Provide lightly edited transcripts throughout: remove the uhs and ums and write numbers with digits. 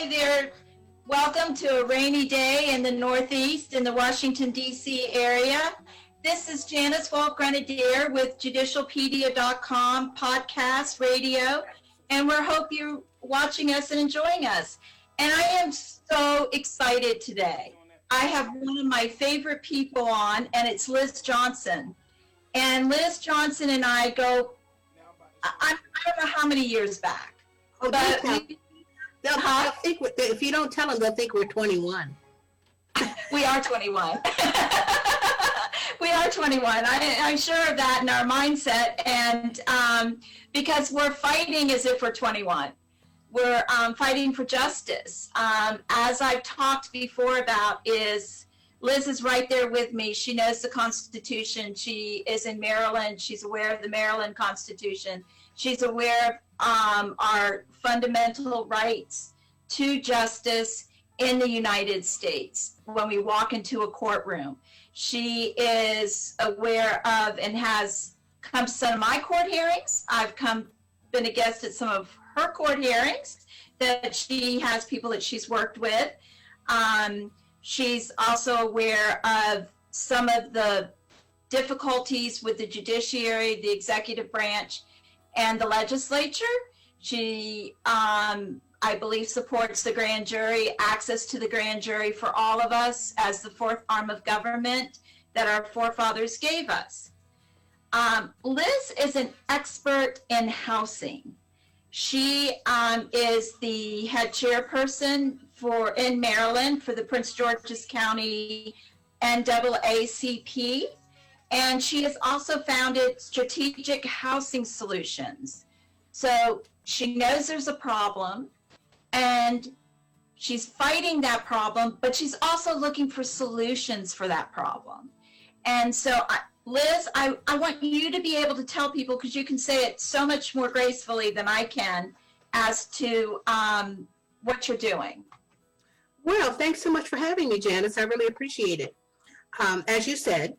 Hi there. Welcome to a rainy day in the Northeast in the Washington, D.C. area. This is Janice, Wolk, Grenadier with JudicialPedia.com podcast, radio, and we hope you're watching us and enjoying us. And I am so excited today. I have one of my favorite people on, and it's Liz Johnson. And Liz Johnson and I go, I don't know how many years back. Oh, but they'll think, if you don't tell them, they'll think we're 21. We are 21. We are 21. I'm sure of that in our mindset. And because we're fighting as if we're 21. We're fighting for justice. As I've talked before about is, Liz is right there with me. She knows the Constitution. She is in Maryland. She's aware of the Maryland Constitution. She's aware of our fundamental rights to justice in the United States when we walk into a courtroom. She is aware of and has come to some of my court hearings. I've been a guest at some of her court hearings that she has people that she's worked with. She's also aware of some of the difficulties with the judiciary, the executive branch, and the legislature. She, I believe, supports the grand jury, access to the grand jury for all of us as the fourth arm of government that our forefathers gave us. Liz is an expert in housing. She is the head chairperson in Maryland for the Prince George's County NAACP, and she has also founded Strategic Housing Solutions. So she knows there's a problem, and she's fighting that problem, but she's also looking for solutions for that problem. And so, Liz, I want you to be able to tell people, because you can say it so much more gracefully than I can, as to what you're doing. Well, thanks so much for having me, Janice. I really appreciate it. As you said,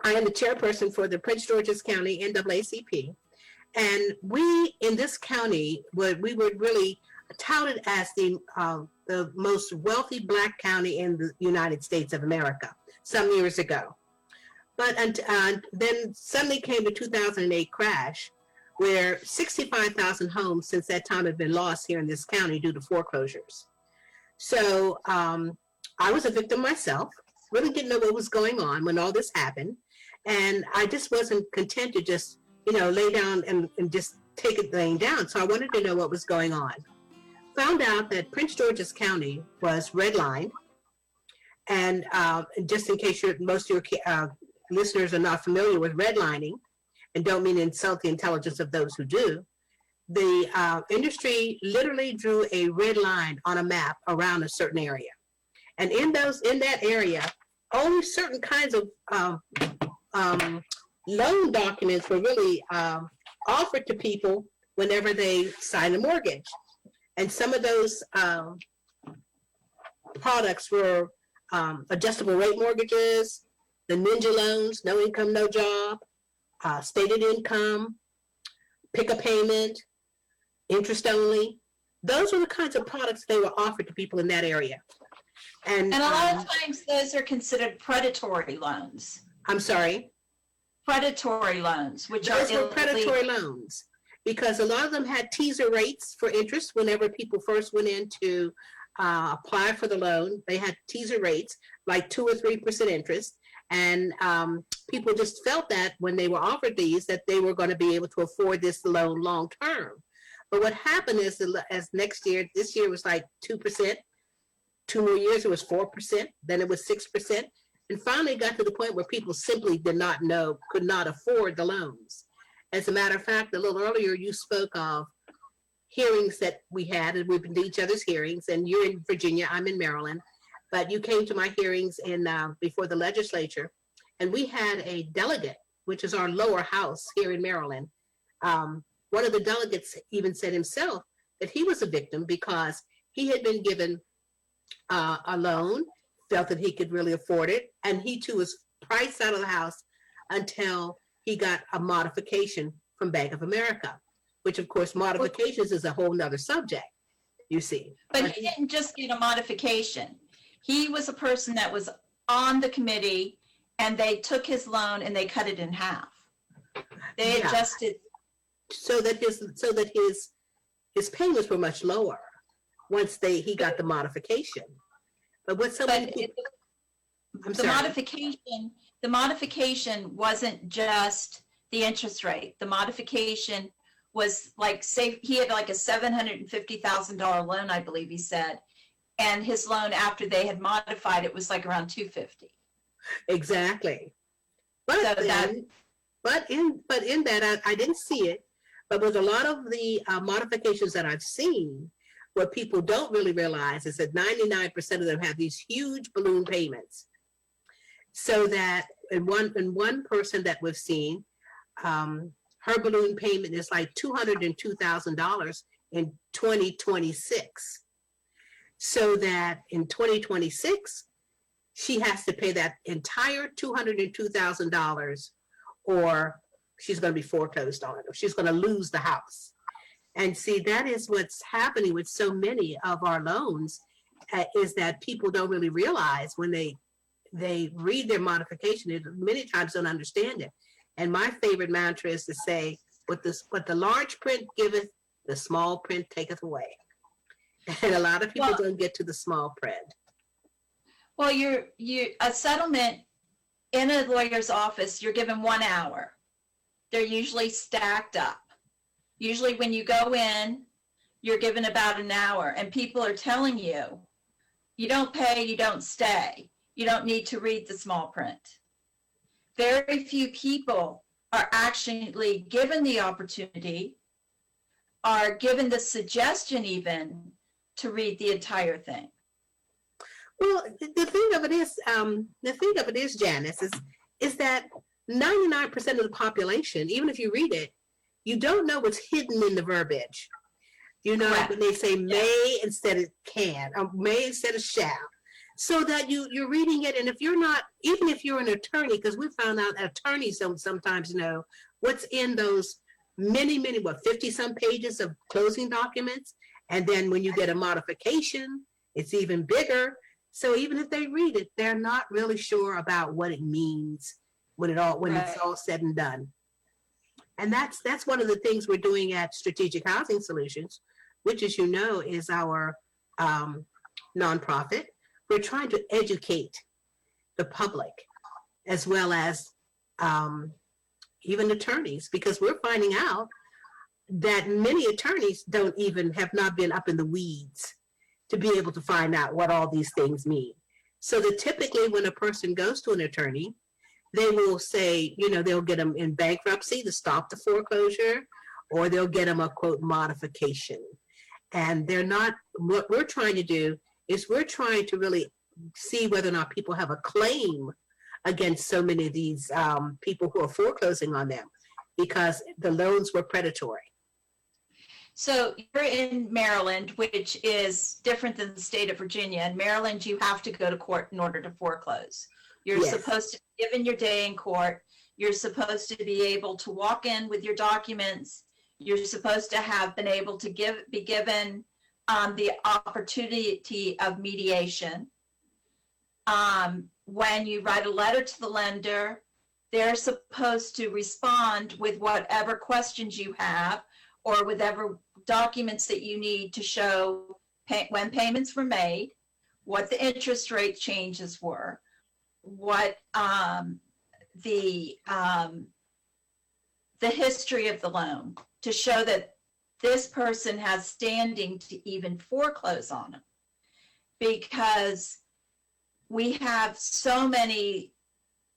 I am the chairperson for the Prince George's County NAACP. And we in this county, we were really touted as the most wealthy Black county in the United States of America some years ago. But then suddenly came the 2008 crash, where 65,000 homes since that time have been lost here in this county due to foreclosures. So I was a victim myself, really didn't know what was going on when all this happened. And I just wasn't content to just, lay down and just take it laying down. So I wanted to know what was going on. Found out that Prince George's County was redlined. And just in case most of your listeners are not familiar with redlining, and don't mean to insult the intelligence of those who do, the industry literally drew a red line on a map around a certain area. And in that area, only certain kinds of loan documents were really offered to people whenever they signed a mortgage. And some of those products were adjustable rate mortgages, the ninja loans, no income, no job, stated income, pick a payment, interest only. Those were the kinds of products they were offered to people in that area. And a lot of times those are considered predatory loans. I'm sorry? Predatory loans, which those were predatory loans, because a lot of them had teaser rates for interest whenever people first went in to apply for the loan. They had teaser rates, like 2 or 3% interest. And people just felt that when they were offered these, that they were going to be able to afford this loan long term. But what happened is, as this year was like 2%, 2 more years it was 4%, then it was 6%, and finally got to the point where people simply could not afford the loans. As a matter of fact, a little earlier you spoke of hearings that we had, and we've been to each other's hearings, and you're in Virginia, I'm in Maryland. But you came to my hearings before the legislature, and we had a delegate, which is our lower house here in Maryland. One of the delegates even said himself that he was a victim because he had been given a loan, felt that he could really afford it, and he too was priced out of the house until he got a modification from Bank of America, which of course modifications is a whole nother subject. you see. But he didn't just get a modification. He was a person that was on the committee, and they took his loan and they cut it in half. They adjusted so that his payments were much lower once he got the modification. But what some people, the modification wasn't just the interest rate. The modification was like, say he had like a $750,000 loan, I believe he said, and his loan after they had modified it was like around $250,000. Exactly. But in that I didn't see it, but with a lot of the modifications that I've seen, what people don't really realize is that 99% of them have these huge balloon payments. So that in one person that we've seen, her balloon payment is like $202,000 in 2026. So that in 2026, she has to pay that entire $202,000, or she's going to be foreclosed on, or she's going to lose the house. And see, that is what's happening with so many of our loans, is that people don't really realize when they read their modification, they many times don't understand it. And my favorite mantra is to say, what the large print giveth, the small print taketh away. And a lot of people don't get to the small print. Well, a settlement in a lawyer's office, you're given 1 hour. They're usually stacked up. Usually when you go in, you're given about an hour, and people are telling you, you don't pay, you don't stay. You don't need to read the small print. Very few people are actually given the opportunity, are given the suggestion even to read the entire thing. Well, the thing of it is, Janice, is that 99% of the population, even if you read it, you don't know what's hidden in the verbiage. You know, when they say may instead of can, or may instead of shall. So that you're reading it, and if you're not, even if you're an attorney, because we found out attorneys don't sometimes know what's in those many, 50-some pages of closing documents. And then when you get a modification, it's even bigger. So even if they read it, they're not really sure about what it means when it's all said and done. And that's one of the things we're doing at Strategic Housing Solutions, which, as you know, is our nonprofit. We're trying to educate the public as well as even attorneys, because we're finding out that many attorneys have not been up in the weeds to be able to find out what all these things mean. So that typically when a person goes to an attorney, they will say, they'll get them in bankruptcy to stop the foreclosure, or they'll get them a quote modification. And what we're trying to do is we're trying to really see whether or not people have a claim against so many of these people who are foreclosing on them, because the loans were predatory. So you're in Maryland, which is different than the state of Virginia. In Maryland, you have to go to court in order to foreclose. You're supposed to be given your day in court. You're supposed to be able to walk in with your documents. You're supposed to have been able to be given the opportunity of mediation. When you write a letter to the lender, they're supposed to respond with whatever questions you have, or whatever documents that you need to show when payments were made, what the interest rate changes were, what the history of the loan, to show that this person has standing to even foreclose on them. Because we have so many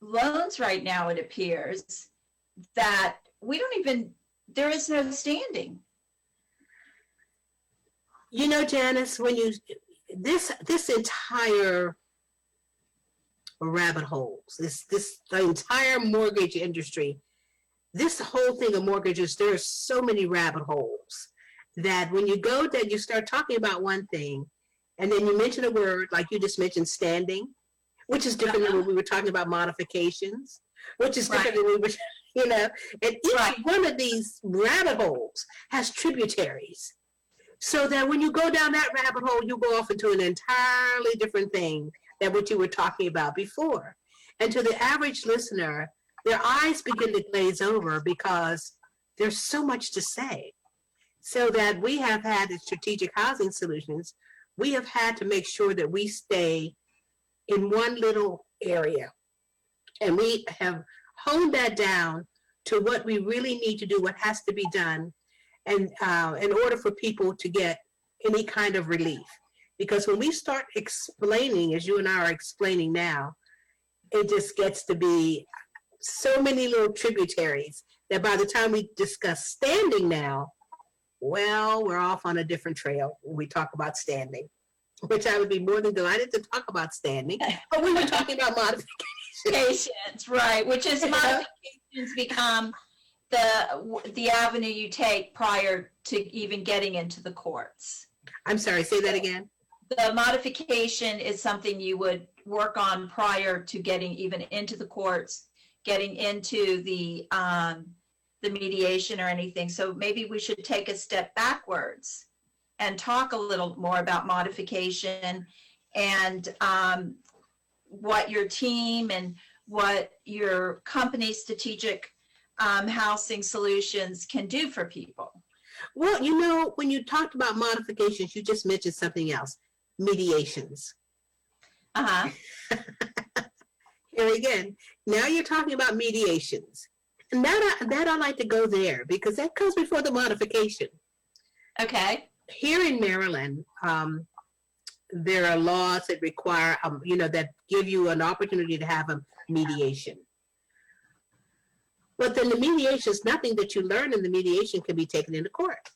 loans right now, it appears, that there is no standing. Janice, this entire rabbit holes, the entire mortgage industry, this whole thing of mortgages, there are so many rabbit holes that when you go there, you start talking about one thing, and then you mention a word, like you just mentioned, standing, which is different than when we were talking about modifications, which is different than we were, and each one of these rabbit holes has tributaries. So that when you go down that rabbit hole, you go off into an entirely different thing than what you were talking about before. And to the average listener, their eyes begin to glaze over because there's so much to say. So that we have had at Strategic Housing Solutions, we have had to make sure that we stay in one little area. And we have honed that down to what we really need to do, what has to be done, and in order for people to get any kind of relief. Because when we start explaining, as you and I are explaining now, it just gets to be so many little tributaries that by the time we discuss standing now, well, we're off on a different trail when we talk about standing, which I would be more than delighted to talk about standing, but we were talking about modifications. Right, which is modifications become the avenue you take prior to even getting into the courts. I'm sorry, say that again. The modification is something you would work on prior to getting even into the courts, getting into the mediation or anything. So maybe we should take a step backwards and talk a little more about modification and what your team and what your company Strategic Housing Solutions can do for people. Well, you know, when you talked about modifications, you just mentioned something else, mediations. Uh-huh. Here again, now you're talking about mediations. And that I like to go there because that comes before the modification. Okay. Here in Maryland, there are laws that require, that give you an opportunity to have a mediation. But then the mediation is nothing that you learn in the mediation can be taken into court.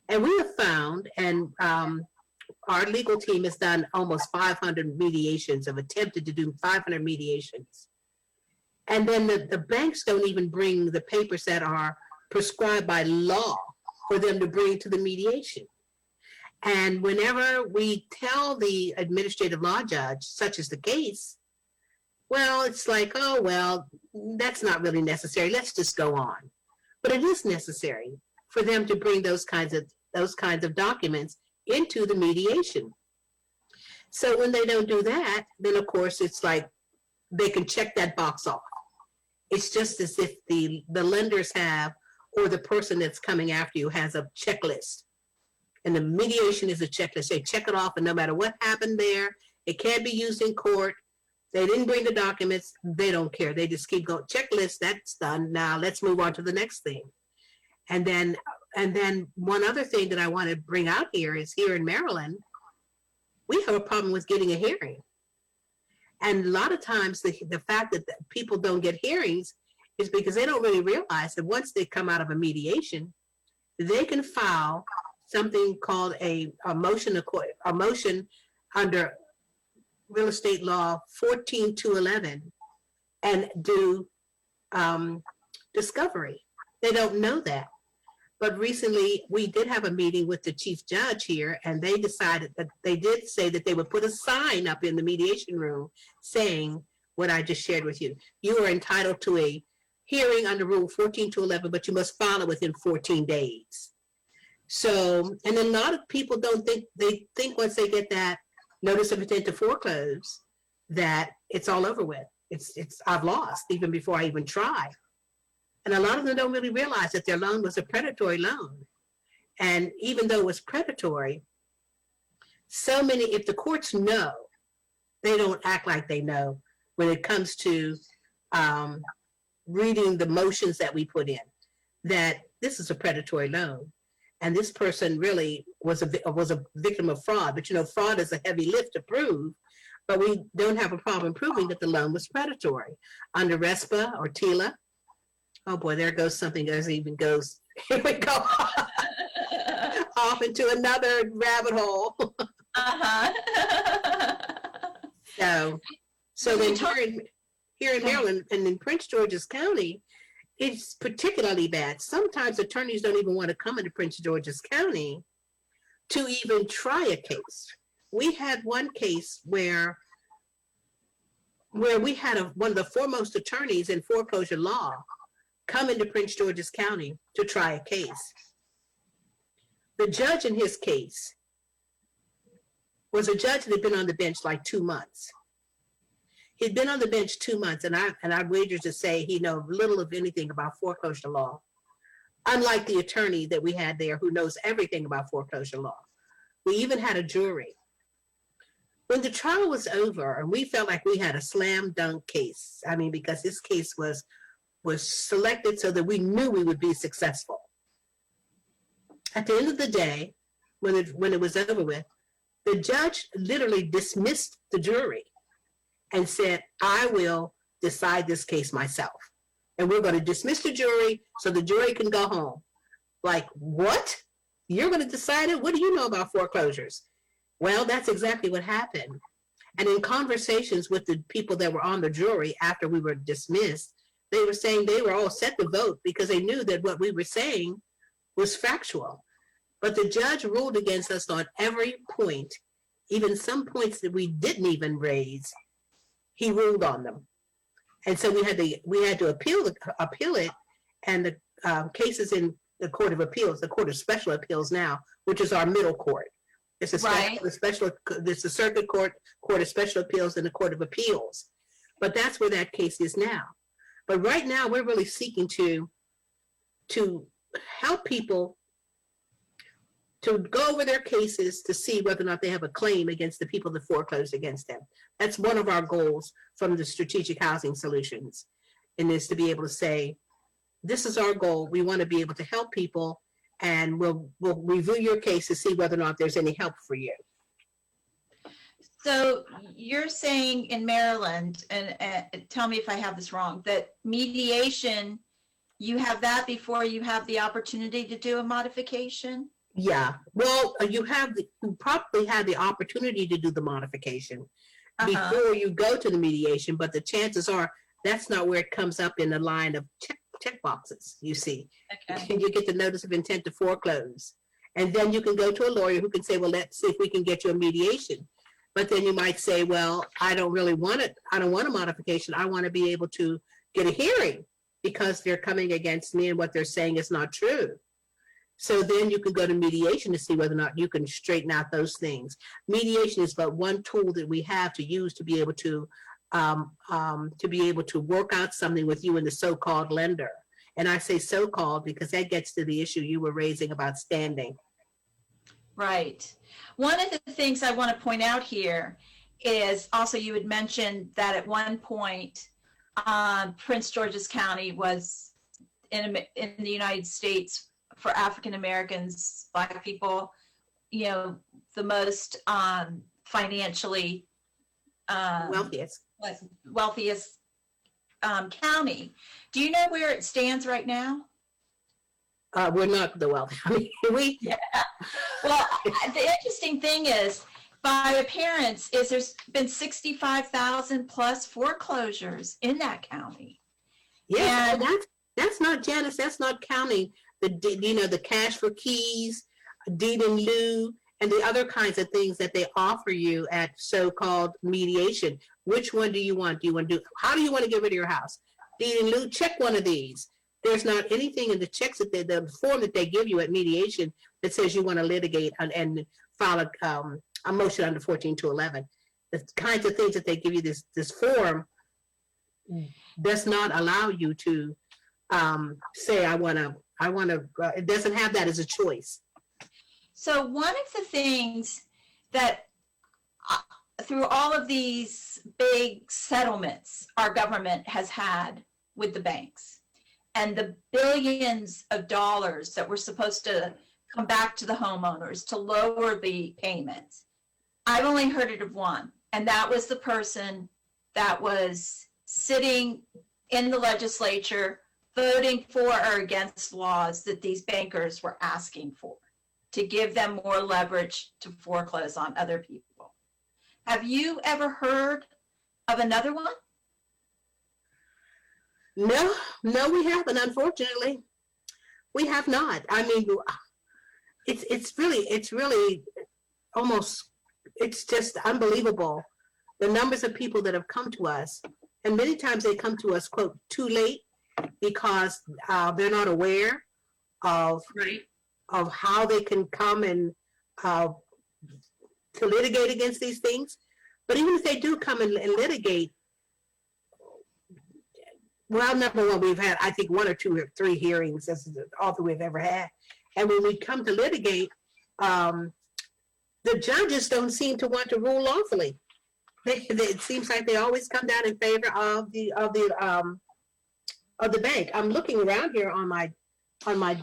And we have found, and our legal team has done almost 500 mediations, have attempted to do 500 mediations. And then the banks don't even bring the papers that are prescribed by law for them to bring to the mediation. And whenever we tell the administrative law judge, such as the case, well, it's like, oh, well, that's not really necessary. Let's just go on. But it is necessary for them to bring those kinds of documents into the mediation. So when they don't do that, then of course it's like they can check that box off. It's just as if the lenders have, or the person that's coming after you has a checklist. And the mediation is a checklist. They check it off, and no matter what happened there, it can't be used in court. They didn't bring the documents. They don't care. They just keep going. Checklist, that's done. Now let's move on to the next thing. And then one other thing that I want to bring out here is here in Maryland, we have a problem with getting a hearing. And a lot of times the fact that people don't get hearings is because they don't really realize that once they come out of a mediation, they can file something called a motion under real estate law 14-211 and do discovery. They don't know that. But recently we did have a meeting with the chief judge here, and they decided that they did say that they would put a sign up in the mediation room saying what I just shared with you. You are entitled to a hearing under rule 14-211, but you must file it within 14 days. So, and a lot of people they think once they get that notice of intent to foreclose that it's all over with. I've lost even before I even try. And a lot of them don't really realize that their loan was a predatory loan. And even though it was predatory, so many, if the courts know, they don't act like they know when it comes to reading the motions that we put in, that this is a predatory loan. And this person really was a victim of fraud. But fraud is a heavy lift to prove, but we don't have a problem proving that the loan was predatory. Under RESPA or TILA, oh boy, there goes something that even goes, here we go, off into another rabbit hole. So then here in Maryland and in Prince George's County, it's particularly bad. Sometimes attorneys don't even want to come into Prince George's County to even try a case. We had one case where we had one of the foremost attorneys in foreclosure law come into Prince George's County to try a case. The judge in his case was a judge that had been on the bench like 2 months. He'd been on the bench 2 months, and I'd wager to say he knows little of anything about foreclosure law, unlike the attorney that we had there who knows everything about foreclosure law. We even had a jury. When the trial was over, and we felt like we had a slam dunk case, I mean, because this case was selected so that we knew we would be successful. At the end of the day, when it was over with, the judge literally dismissed the jury and said, I will decide this case myself. And we're going to dismiss the jury so the jury can go home. Like, what? You're going to decide it? What do you know about foreclosures? Well, that's exactly what happened. And in conversations with the people that were on the jury after we were dismissed, they were saying they were all set to vote because they knew that what we were saying was factual. But the judge ruled against us on every point, even some points that we didn't even raise. He ruled on them, and so we had to appeal it, and the cases in the Court of Appeals, the Court of Special Appeals now, which is our middle court. It's a the Circuit Court, Court of Special Appeals, and the Court of Appeals. But that's where that case is now. But right now, we're really seeking to help people to go over their cases to see whether or not they have a claim against the people that foreclosed against them. That's one of our goals from the Strategic Housing Solutions, and is to be able to say, this is our goal. We want to be able to help people, and we'll review your case to see whether or not there's any help for you. So you're saying in Maryland, and tell me if I have this wrong, that mediation, you have that before you have the opportunity to do a modification? Yeah, well, you probably have the opportunity to do the modification before you go to the mediation, but the chances are that's not where it comes up in the line of check boxes, you see. Okay. You get the notice of intent to foreclose. And then you can go to a lawyer who can say, well, let's see if we can get you a mediation. But then you might say, well, I don't really want it. I don't want a modification. I want to be able to get a hearing because they're coming against me and what they're saying is not true. So then you can go to mediation to see whether or not you can straighten out those things. Mediation is but one tool that we have to use to be able to work out something with you and the so-called lender. And I say so-called because that gets to the issue you were raising about standing. Right. One of the things I want to point out here is also you had mentioned that at one point Prince George's County was in the United States for African Americans, Black people, you know, the most financially wealthiest county. Do you know where it stands right now? We're not the wealthy. Yeah. Well, the interesting thing is, by appearance, is there's been 65,000 plus foreclosures in that county. Yeah, that's not, Janice. That's not counting the cash for keys, deed in lieu, and the other kinds of things that they offer you at so-called mediation. Which one do you want? How do you want to get rid of your house? Deed in lieu, check one of these. There's not anything in the checks the form that they give you at mediation that says you want to litigate and file a motion under 14211. The kinds of things that they give you this form does not allow you to say I want to. It doesn't have that as a choice. So one of the things that through all of these big settlements our government has had with the banks and the billions of dollars that were supposed to come back to the homeowners to lower the payments, I've only heard it of one, and that was the person that was sitting in the legislature voting for or against laws that these bankers were asking for to give them more leverage to foreclose on other people. Have you ever heard of another one? No, we haven't, unfortunately. We have not. I mean, it's really almost, it's just unbelievable. The numbers of people that have come to us, and many times they come to us, quote, too late, because they're not aware of of how they can come and to litigate against these things. But even if they do come and litigate, well, number one, we've had, I think, 1 or 2 or 3 hearings. This is all that we've ever had. And when we come to litigate, the judges don't seem to want to rule lawfully. It seems like they always come down in favor of the bank. I'm looking around here on my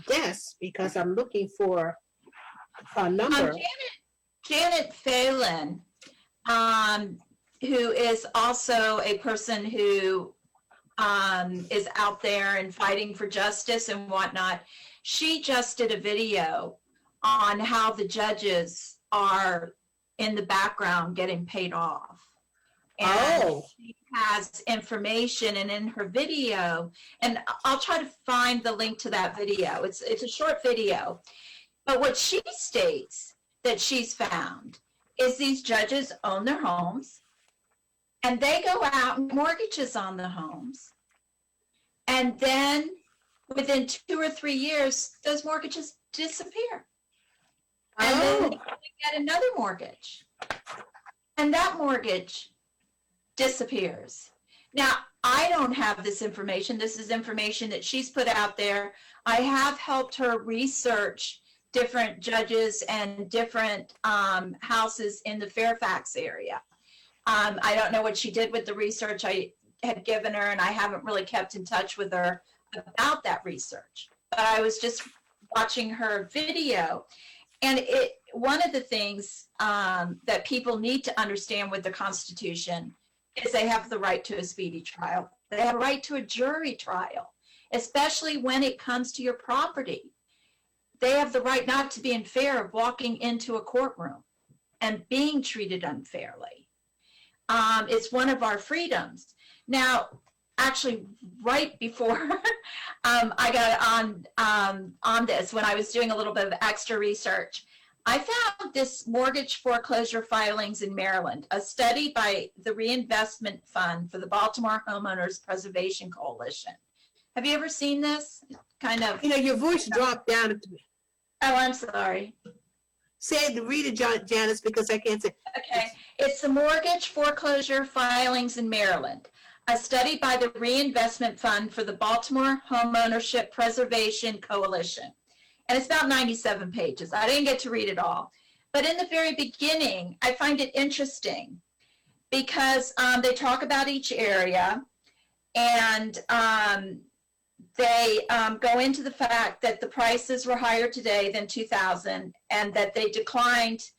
desk because I'm looking for a number. Janet Phelan, who is also a person who is out there and fighting for justice and whatnot. She just did a video on how the judges are in the background getting paid off. And she has information, and in her video, and I'll try to find the link to that video. It's a short video. But what she states that she's found is these judges own their homes, and they go out and mortgages on the homes. And then within 2 or 3 years, those mortgages disappear. And then they get another mortgage. And that mortgage disappears. Now, I don't have this information. This is information that she's put out there. I have helped her research different judges and different houses in the Fairfax area. I don't know what she did with the research I had given her, and I haven't really kept in touch with her about that research. But I was just watching her video, and one of the things that people need to understand with the Constitution is they have the right to a speedy trial. They have a right to a jury trial, especially when it comes to your property. They have the right not to be in fear of walking into a courtroom and being treated unfairly. It's one of our freedoms. Now, actually, right before I got on this, when I was doing a little bit of extra research, I found this mortgage foreclosure filings in Maryland, a study by the Reinvestment Fund for the Baltimore Homeowners Preservation Coalition. Have you ever seen this? Kind of. You know, your voice dropped down. Oh, I'm sorry. Read it, Janice, because I can't say. Okay. It's the mortgage foreclosure filings in Maryland, a study by the Reinvestment Fund for the Baltimore Homeownership Preservation Coalition. And it's about 97 pages. I didn't get to read it all. But in the very beginning, I find it interesting because they talk about each area, and they go into the fact that the prices were higher today than 2000, and that they declined.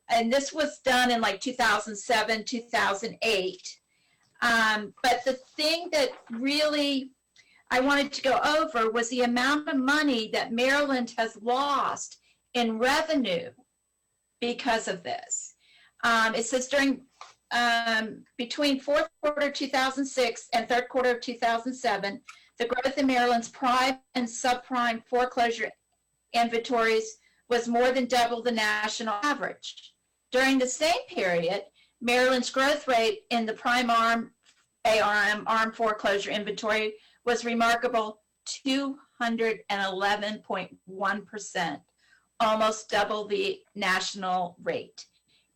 And this was done in like 2007, 2008. But the thing that really I wanted to go over was the amount of money that Maryland has lost in revenue because of this. It says between fourth quarter 2006 and third quarter of 2007, the growth in Maryland's prime and subprime foreclosure inventories was more than double the national average. During the same period, Maryland's growth rate in the prime ARM foreclosure inventory was remarkable 211.1%, almost double the national rate.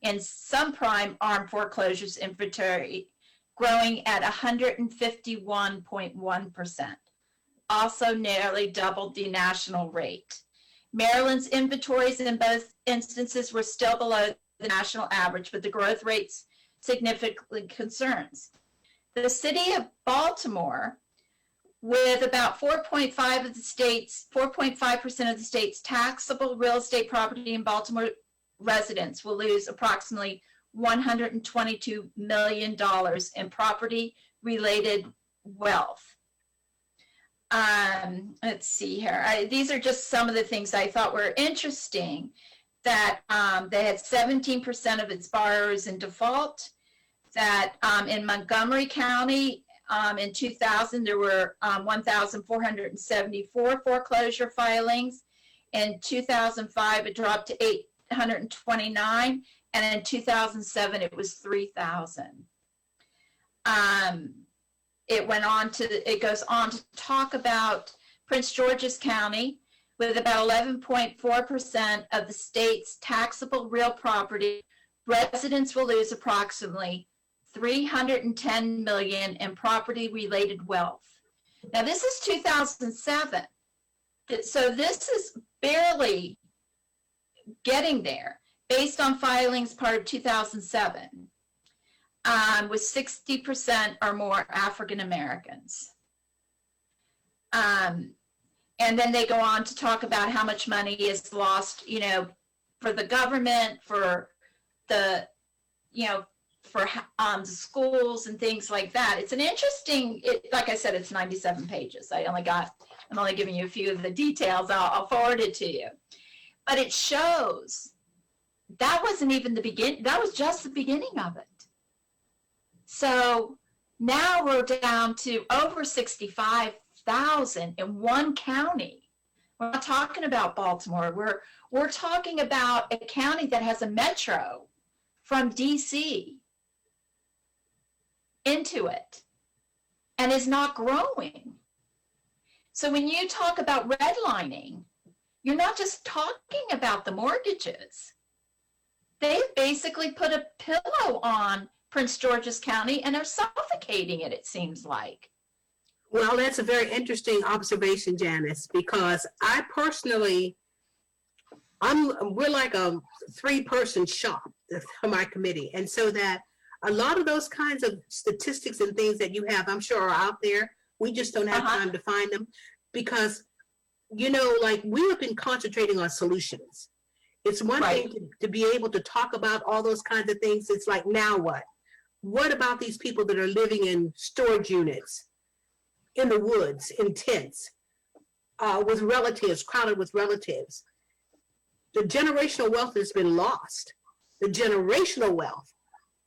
In some prime ARM foreclosures inventory, growing at 151.1%, also nearly doubled the national rate. Maryland's inventories in both instances were still below the national average, but the growth rates significantly concerns. The city of Baltimore, with about 4.5% of the state's taxable real estate property in Baltimore residents, will lose approximately $122 million in property-related wealth. Let's see here. These are just some of the things I thought were interesting, that they had 17% of its borrowers in default, that in Montgomery County, in 2000, there were 1,474 foreclosure filings. In 2005, it dropped to 829, and in 2007, it was 3,000. It goes on to talk about Prince George's County, with about 11.4% of the state's taxable real property, residents will lose approximately $310 million in property-related wealth. Now, this is 2007. So this is barely getting there based on filings part of 2007, with 60% or more African Americans. And then they go on to talk about how much money is lost, you know, for the government, for the, you know, for schools and things like that. It's an interesting, like I said, it's 97 pages. I'm only giving you a few of the details. I'll forward it to you. But it shows that wasn't even the beginning. That was just the beginning of it. So now we're down to over 65,000 in one county. We're not talking about Baltimore. We're talking about a county that has a metro from DC into it and is not growing. So when you talk about redlining, you're not just talking about the mortgages. They've basically put a pillow on Prince George's County and are suffocating it, it seems like. Well, that's a very interesting observation, Janice, because I personally, we're like a 3-person shop for my committee. And so that a lot of those kinds of statistics and things that you have, I'm sure are out there. We just don't have time to find them because, you know, like we have been concentrating on solutions. It's one thing to be able to talk about all those kinds of things. It's like, now what? What about these people that are living in storage units, in the woods, in tents, with relatives, crowded with relatives? The generational wealth has been lost. The generational wealth,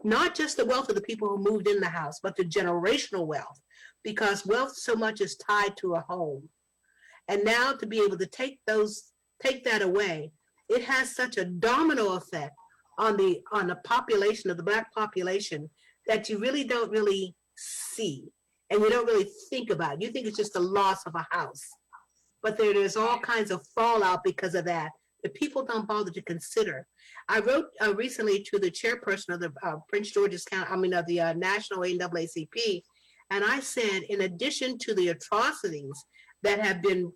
not just the wealth of the people who moved in the house, but the generational wealth, because wealth so much is tied to a home. And now to be able to take that away, it has such a domino effect on the population of the Black population that you really don't really see and you don't really think about. You think it's just the loss of a house, but there's all kinds of fallout because of that people don't bother to consider. I wrote recently to the chairperson of the Prince George's County, of the National NAACP, and I said, in addition to the atrocities that have been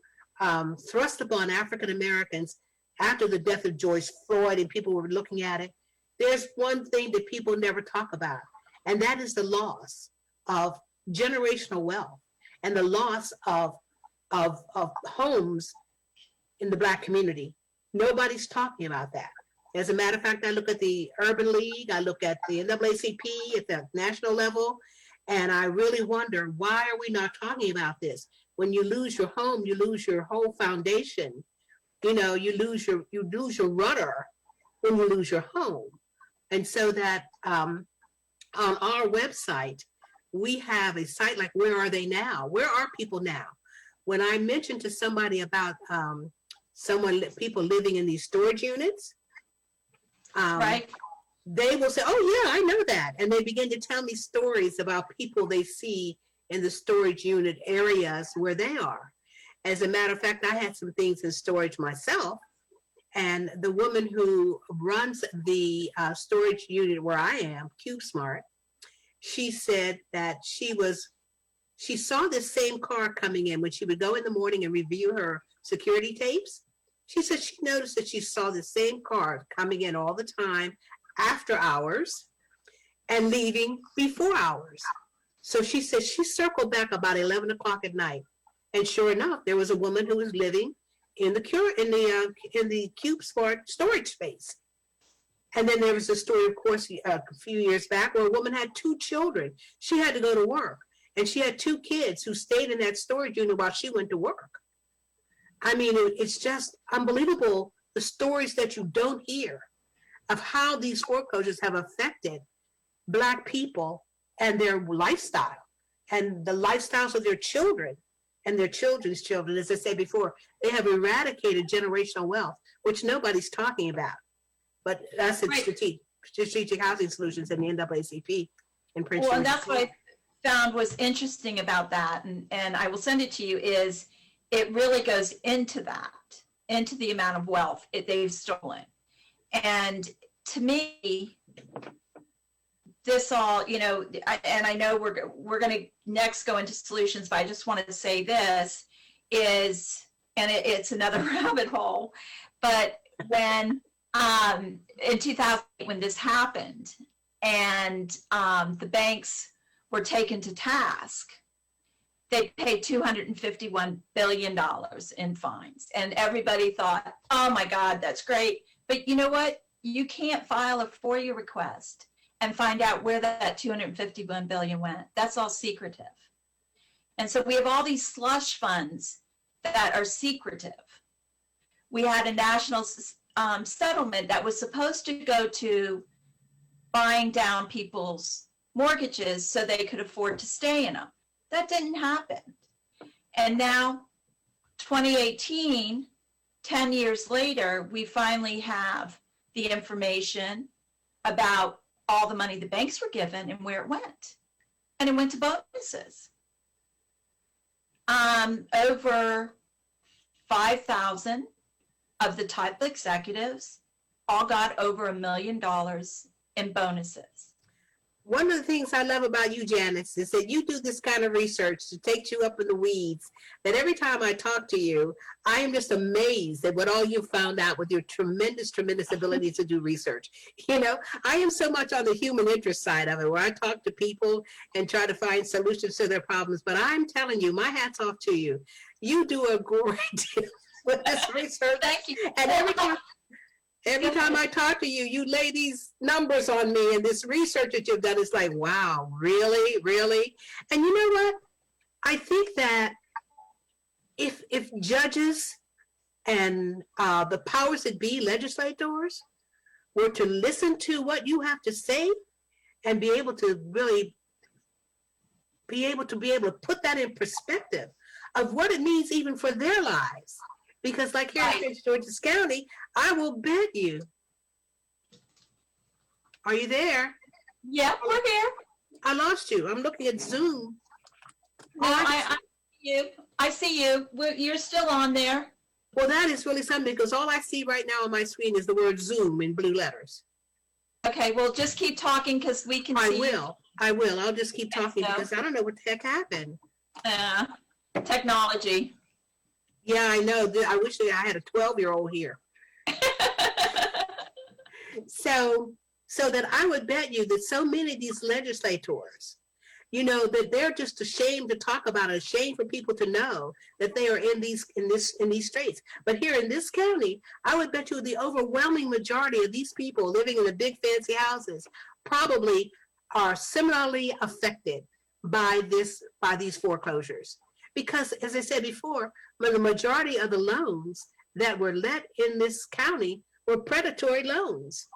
thrust upon African Americans after the death of George Floyd, and people were looking at it, there's one thing that people never talk about, and that is the loss of generational wealth and the loss of homes in the Black community. Nobody's talking about that. As a matter of fact, I look at the Urban League, I look at the NAACP at the national level, and I really wonder, why are we not talking about this? When you lose your home, you lose your whole foundation. You know, you lose your rudder when you lose your home. And so that on our website, we have a site like, where are they now? Where are people now? When I mentioned to somebody about people living in these storage units, they will say, oh yeah, I know that. And they begin to tell me stories about people they see in the storage unit areas where they are. As a matter of fact, I had some things in storage myself. And the woman who runs the storage unit where I am, CubeSmart, she said that she saw this same car coming in when she would go in the morning and review her security tapes. She said she noticed that she saw the same car coming in all the time after hours and leaving before hours. So she said she circled back about 11 o'clock at night. And sure enough, there was a woman who was living in the CubeSmart storage space. And then there was a story, of course, a few years back where a woman had 2 children. She had to go to work. And she had 2 kids who stayed in that storage unit while she went to work. I mean, it's just unbelievable, the stories that you don't hear of how these foreclosures have affected Black people and their lifestyle and the lifestyles of their children and their children's children. As I said before, they have eradicated generational wealth, which nobody's talking about. But us at Strategic Housing Solutions and the NAACP in Prince George's. Well, and that's what I found was interesting about that, and I will send it to you, is it really goes into that. into the amount of wealth they've stolen. And to me, this all, you know, I know we're going to next go into solutions, but I just wanted to say this is, and it's another rabbit hole, but when in 2008, when this happened and the banks were taken to task, they paid $251 billion in fines. And everybody thought, oh my God, that's great. But you know what? You can't file a FOIA request and find out where that $251 billion went. That's all secretive. And so we have all these slush funds that are secretive. We had a national settlement that was supposed to go to buying down people's mortgages so they could afford to stay in them. That didn't happen. And now, 2018, 10 years later, we finally have the information about all the money the banks were given and where it went. And it went to bonuses. Over 5,000 of the top executives all got over $1 million in bonuses. One of the things I love about you, Janice, is that you do this kind of research to take you up in the weeds, that every time I talk to you, I am just amazed at what all you found out with your tremendous ability to do research. You know, I am so much on the human interest side of it, where I talk to people and try to find solutions to their problems. But I'm telling you, my hat's off to you. You do a great deal with this research. Thank you. And every time I talk to you, you lay these numbers on me, and this research that you've done is like, wow, really, really? And you know what? I think that if judges and the powers that be, legislators, were to listen to what you have to say and be able to really be able to put that in perspective of what it means even for their lives. Because like here in Prince George's County, I will bet you. Are you there? Yeah, we're here. I lost you. I'm looking at Zoom. No, I see you. I see you. You're still on there. Well, that is really something, because all I see right now on my screen is the word Zoom in blue letters. Okay, well, just keep talking because we can see you. I will. I'll just keep talking because I don't know what the heck happened. Technology. Yeah, I know. I wish that I had a 12-year-old here. So that I would bet you that so many of these legislators, you know, that they're just ashamed to talk about it, ashamed for people to know that they are in these straits. But here in this county, I would bet you the overwhelming majority of these people living in the big fancy houses probably are similarly affected by these foreclosures. Because, as I said before, the majority of the loans that were let in this county were predatory loans.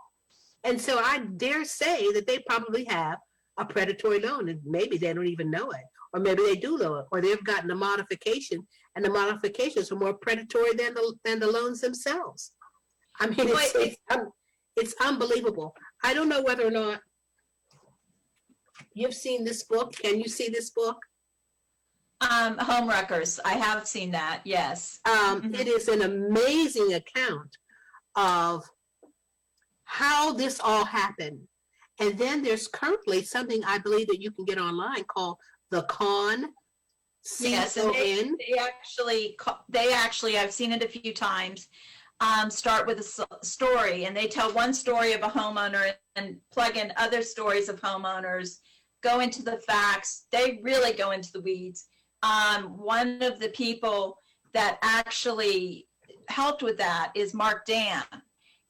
And so I dare say that they probably have a predatory loan, and maybe they don't even know it, or maybe they do know it, or they've gotten a modification, and the modifications are more predatory than the loans themselves. I mean, it's unbelievable. I don't know whether or not you've seen this book. Can you see this book? Home Wreckers. I have seen that. Yes. It is an amazing account of how this all happened. And then there's currently something I believe that you can get online called the Con. Yes, and they actually, I've seen it a few times, start with a story, and they tell one story of a homeowner and plug in other stories of homeowners, go into the facts. They really go into the weeds. One of the people that actually helped with that is Mark Dam.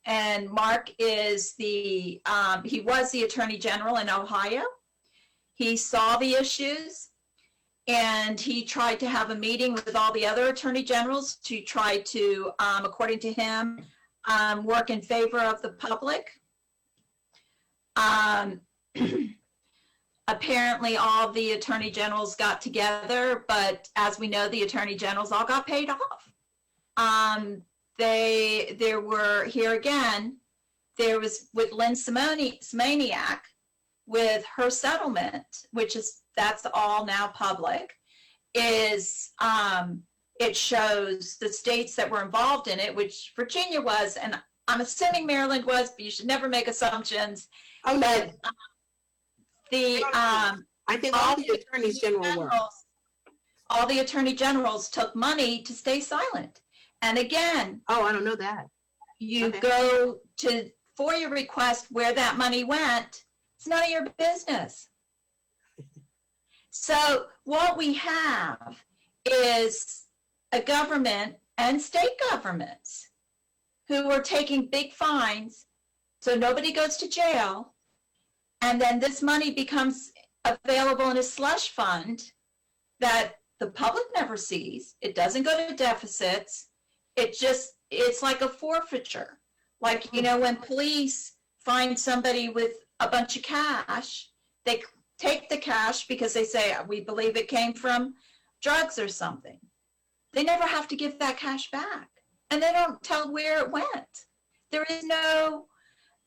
And Mark is he was the Attorney General in Ohio. He saw the issues, and he tried to have a meeting with all the other Attorney Generals to try to, according to him, work in favor of the public. Apparently all the Attorney Generals got together, but as we know, the Attorney Generals all got paid off. There were, here again, there was with Lynn Simoniak, with her settlement, that's all now public, is it shows the states that were involved in it, which Virginia was, and I'm assuming Maryland was, but you should never make assumptions. Oh, no. But I think all the attorneys general were. All the attorney generals took money to stay silent. And again, oh, I don't know that. You go to FOIA request where that money went. It's none of your business. So what we have is a government and state governments who are taking big fines so nobody goes to jail. And then this money becomes available in a slush fund that the public never sees. It doesn't go to deficits. It's like a forfeiture. Like, you know, when police find somebody with a bunch of cash, they take the cash because they say, we believe it came from drugs or something. They never have to give that cash back. And they don't tell where it went. There is no,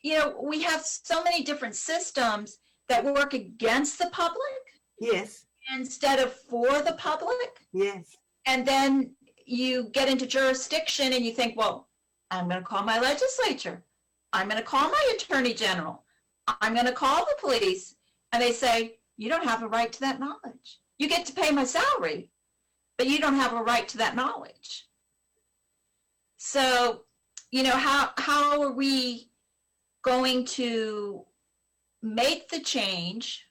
you know, we have so many different systems that work against the public. Yes. Instead of for the public. Yes. And then you get into jurisdiction and you think, well, I'm going to call my legislature. I'm going to call my attorney general. I'm going to call the police. And they say, you don't have a right to that knowledge. You get to pay my salary, but you don't have a right to that knowledge. So, you know, how are we going to make the change?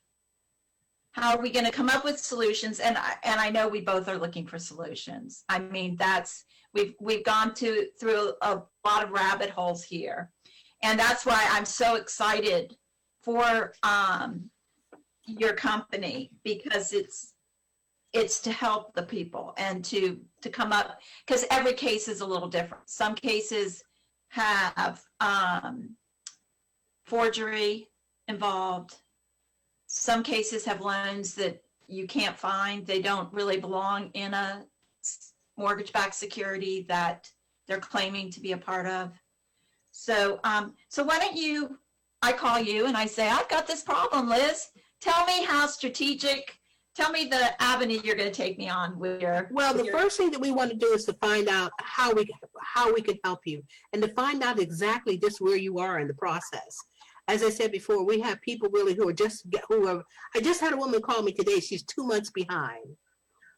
How are we going to come up with solutions? And I know we both are looking for solutions. I mean, we've gone through a lot of rabbit holes here, and that's why I'm so excited for your company, because it's to help the people and to come up, because every case is a little different. Some cases have forgery involved. Some cases have loans that you can't find. They don't really belong in a mortgage-backed security that they're claiming to be a part of. So, so why don't I call you and I say, I've got this problem, Liz. Tell me how strategic, tell me the avenue you're going to take me on with your. Well, the first thing that we want to do is to find out how we can help you, and to find out exactly just where you are in the process. As I said before, we have people really I just had a woman call me today. She's 2 months behind.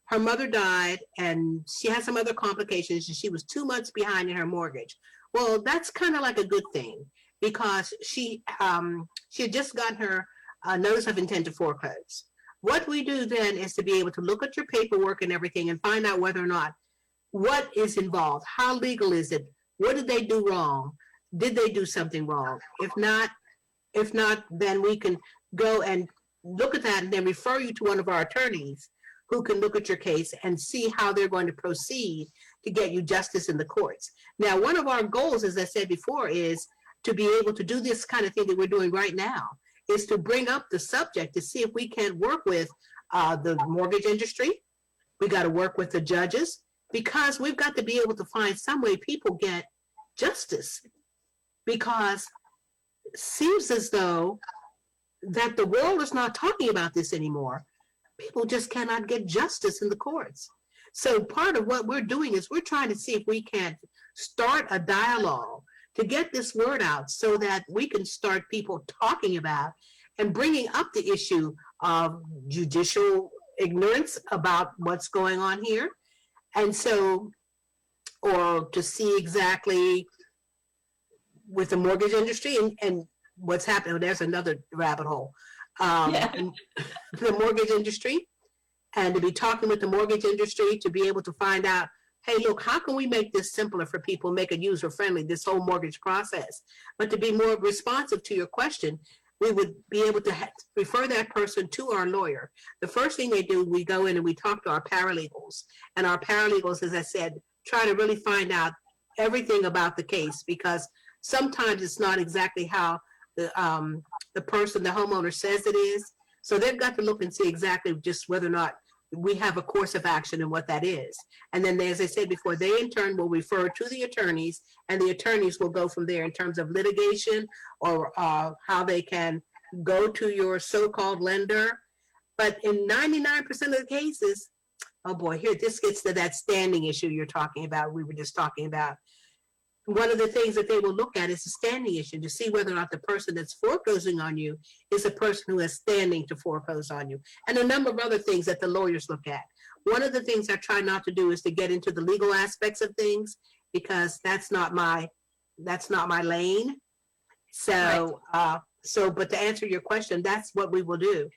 Her mother died and she had some other complications, and she was 2 months behind in her mortgage. Well, that's kind of like a good thing, because she had just gotten her notice of intent to foreclose. What we do then is to be able to look at your paperwork and everything and find out whether or not what is involved. How legal is it? What did they do wrong? Did they do something wrong? If not, then we can go and look at that and then refer you to one of our attorneys who can look at your case and see how they're going to proceed to get you justice in the courts. Now, one of our goals, as I said before, is to be able to do this kind of thing that we're doing right now, is to bring up the subject to see if we can work with the mortgage industry. We got to work with the judges, because we've got to be able to find some way people get justice, because it seems as though that the world is not talking about this anymore. People just cannot get justice in the courts. So part of what we're doing is we're trying to see if we can start a dialogue to get this word out, so that we can start people talking about and bringing up the issue of judicial ignorance about what's going on here. And so, or to see exactly with the mortgage industry and what's happening. There's another rabbit hole. The mortgage industry, and to be talking with the mortgage industry to be able to find out, hey, look, how can we make this simpler for people, make it user-friendly, this whole mortgage process? But to be more responsive to your question, we would be able to refer that person to our lawyer. The first thing they do, we go in and we talk to our paralegals. And our paralegals, as I said, try to really find out everything about the case, because sometimes it's not exactly how the person, the homeowner, says it is. So they've got to look and see exactly just whether or not we have a course of action and what that is. And then, as I said before, they in turn will refer to the attorneys, and the attorneys will go from there in terms of litigation, or how they can go to your so-called lender. But in 99% of the cases, oh boy, here, this gets to that standing issue you're talking about, we were just talking about. One of the things that they will look at is the standing issue to see whether or not the person that's foreclosing on you is a person who has standing to foreclose on you, and a number of other things that the lawyers look at. One of the things I try not to do is to get into the legal aspects of things, because that's not my lane. So, but to answer your question, that's what we will do.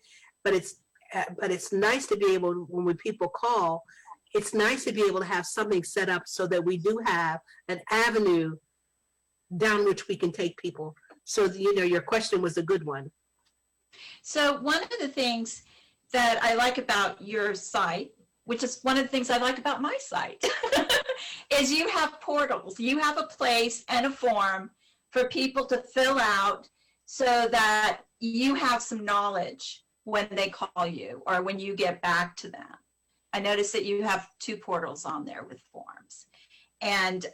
But it's nice to be able, when people call, it's nice to be able to have something set up so that we do have an avenue down which we can take people. So, your question was a good one. So one of the things that I like about your site, which is one of the things I like about my site, is you have portals. You have a place and a form for people to fill out so that you have some knowledge when they call you or when you get back to them. I noticed that you have 2 portals on there with forms, and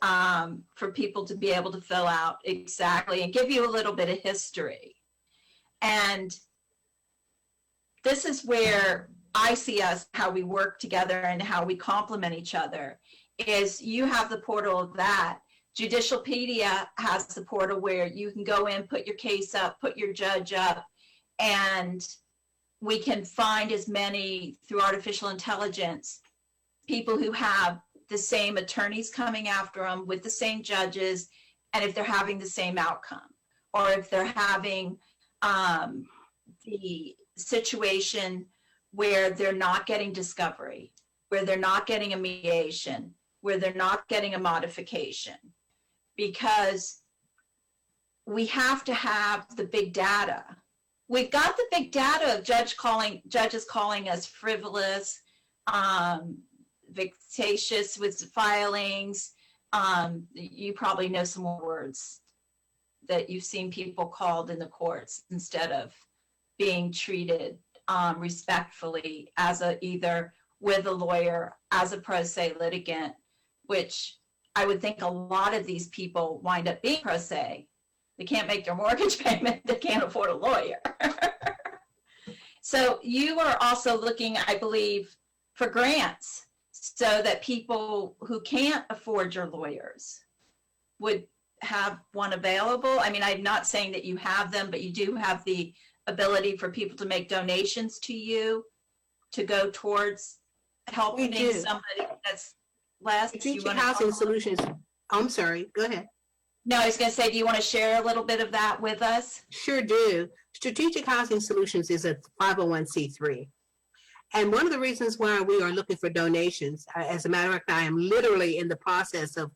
for people to be able to fill out exactly and give you a little bit of history. And this is where I see us, how we work together and how we complement each other, is you have the portal of that. JudicialPedia has the portal where you can go in, put your case up, put your judge up, and we can find as many, through artificial intelligence, people who have the same attorneys coming after them with the same judges, and if they're having the same outcome, or if they're having the situation where they're not getting discovery, where they're not getting a mediation, where they're not getting a modification, because we have to have the big data. We've got the big data of judges calling us frivolous, vexatious with filings. You probably know some more words that you've seen people called in the courts instead of being treated respectfully as either with a lawyer, as a pro se litigant, which I would think a lot of these people wind up being pro se. They can't make their mortgage payment. They can't afford a lawyer. So you are also looking, I believe, for grants so that people who can't afford your lawyers would have one available. I mean, I'm not saying that you have them, but you do have the ability for people to make donations to you to go towards helping somebody that's less. Strategic Housing Solutions. I'm sorry, go ahead. No, I was going to say, do you want to share a little bit of that with us? Sure do. Strategic Housing Solutions is a 501c3. And one of the reasons why we are looking for donations, as a matter of fact, I am literally in the process of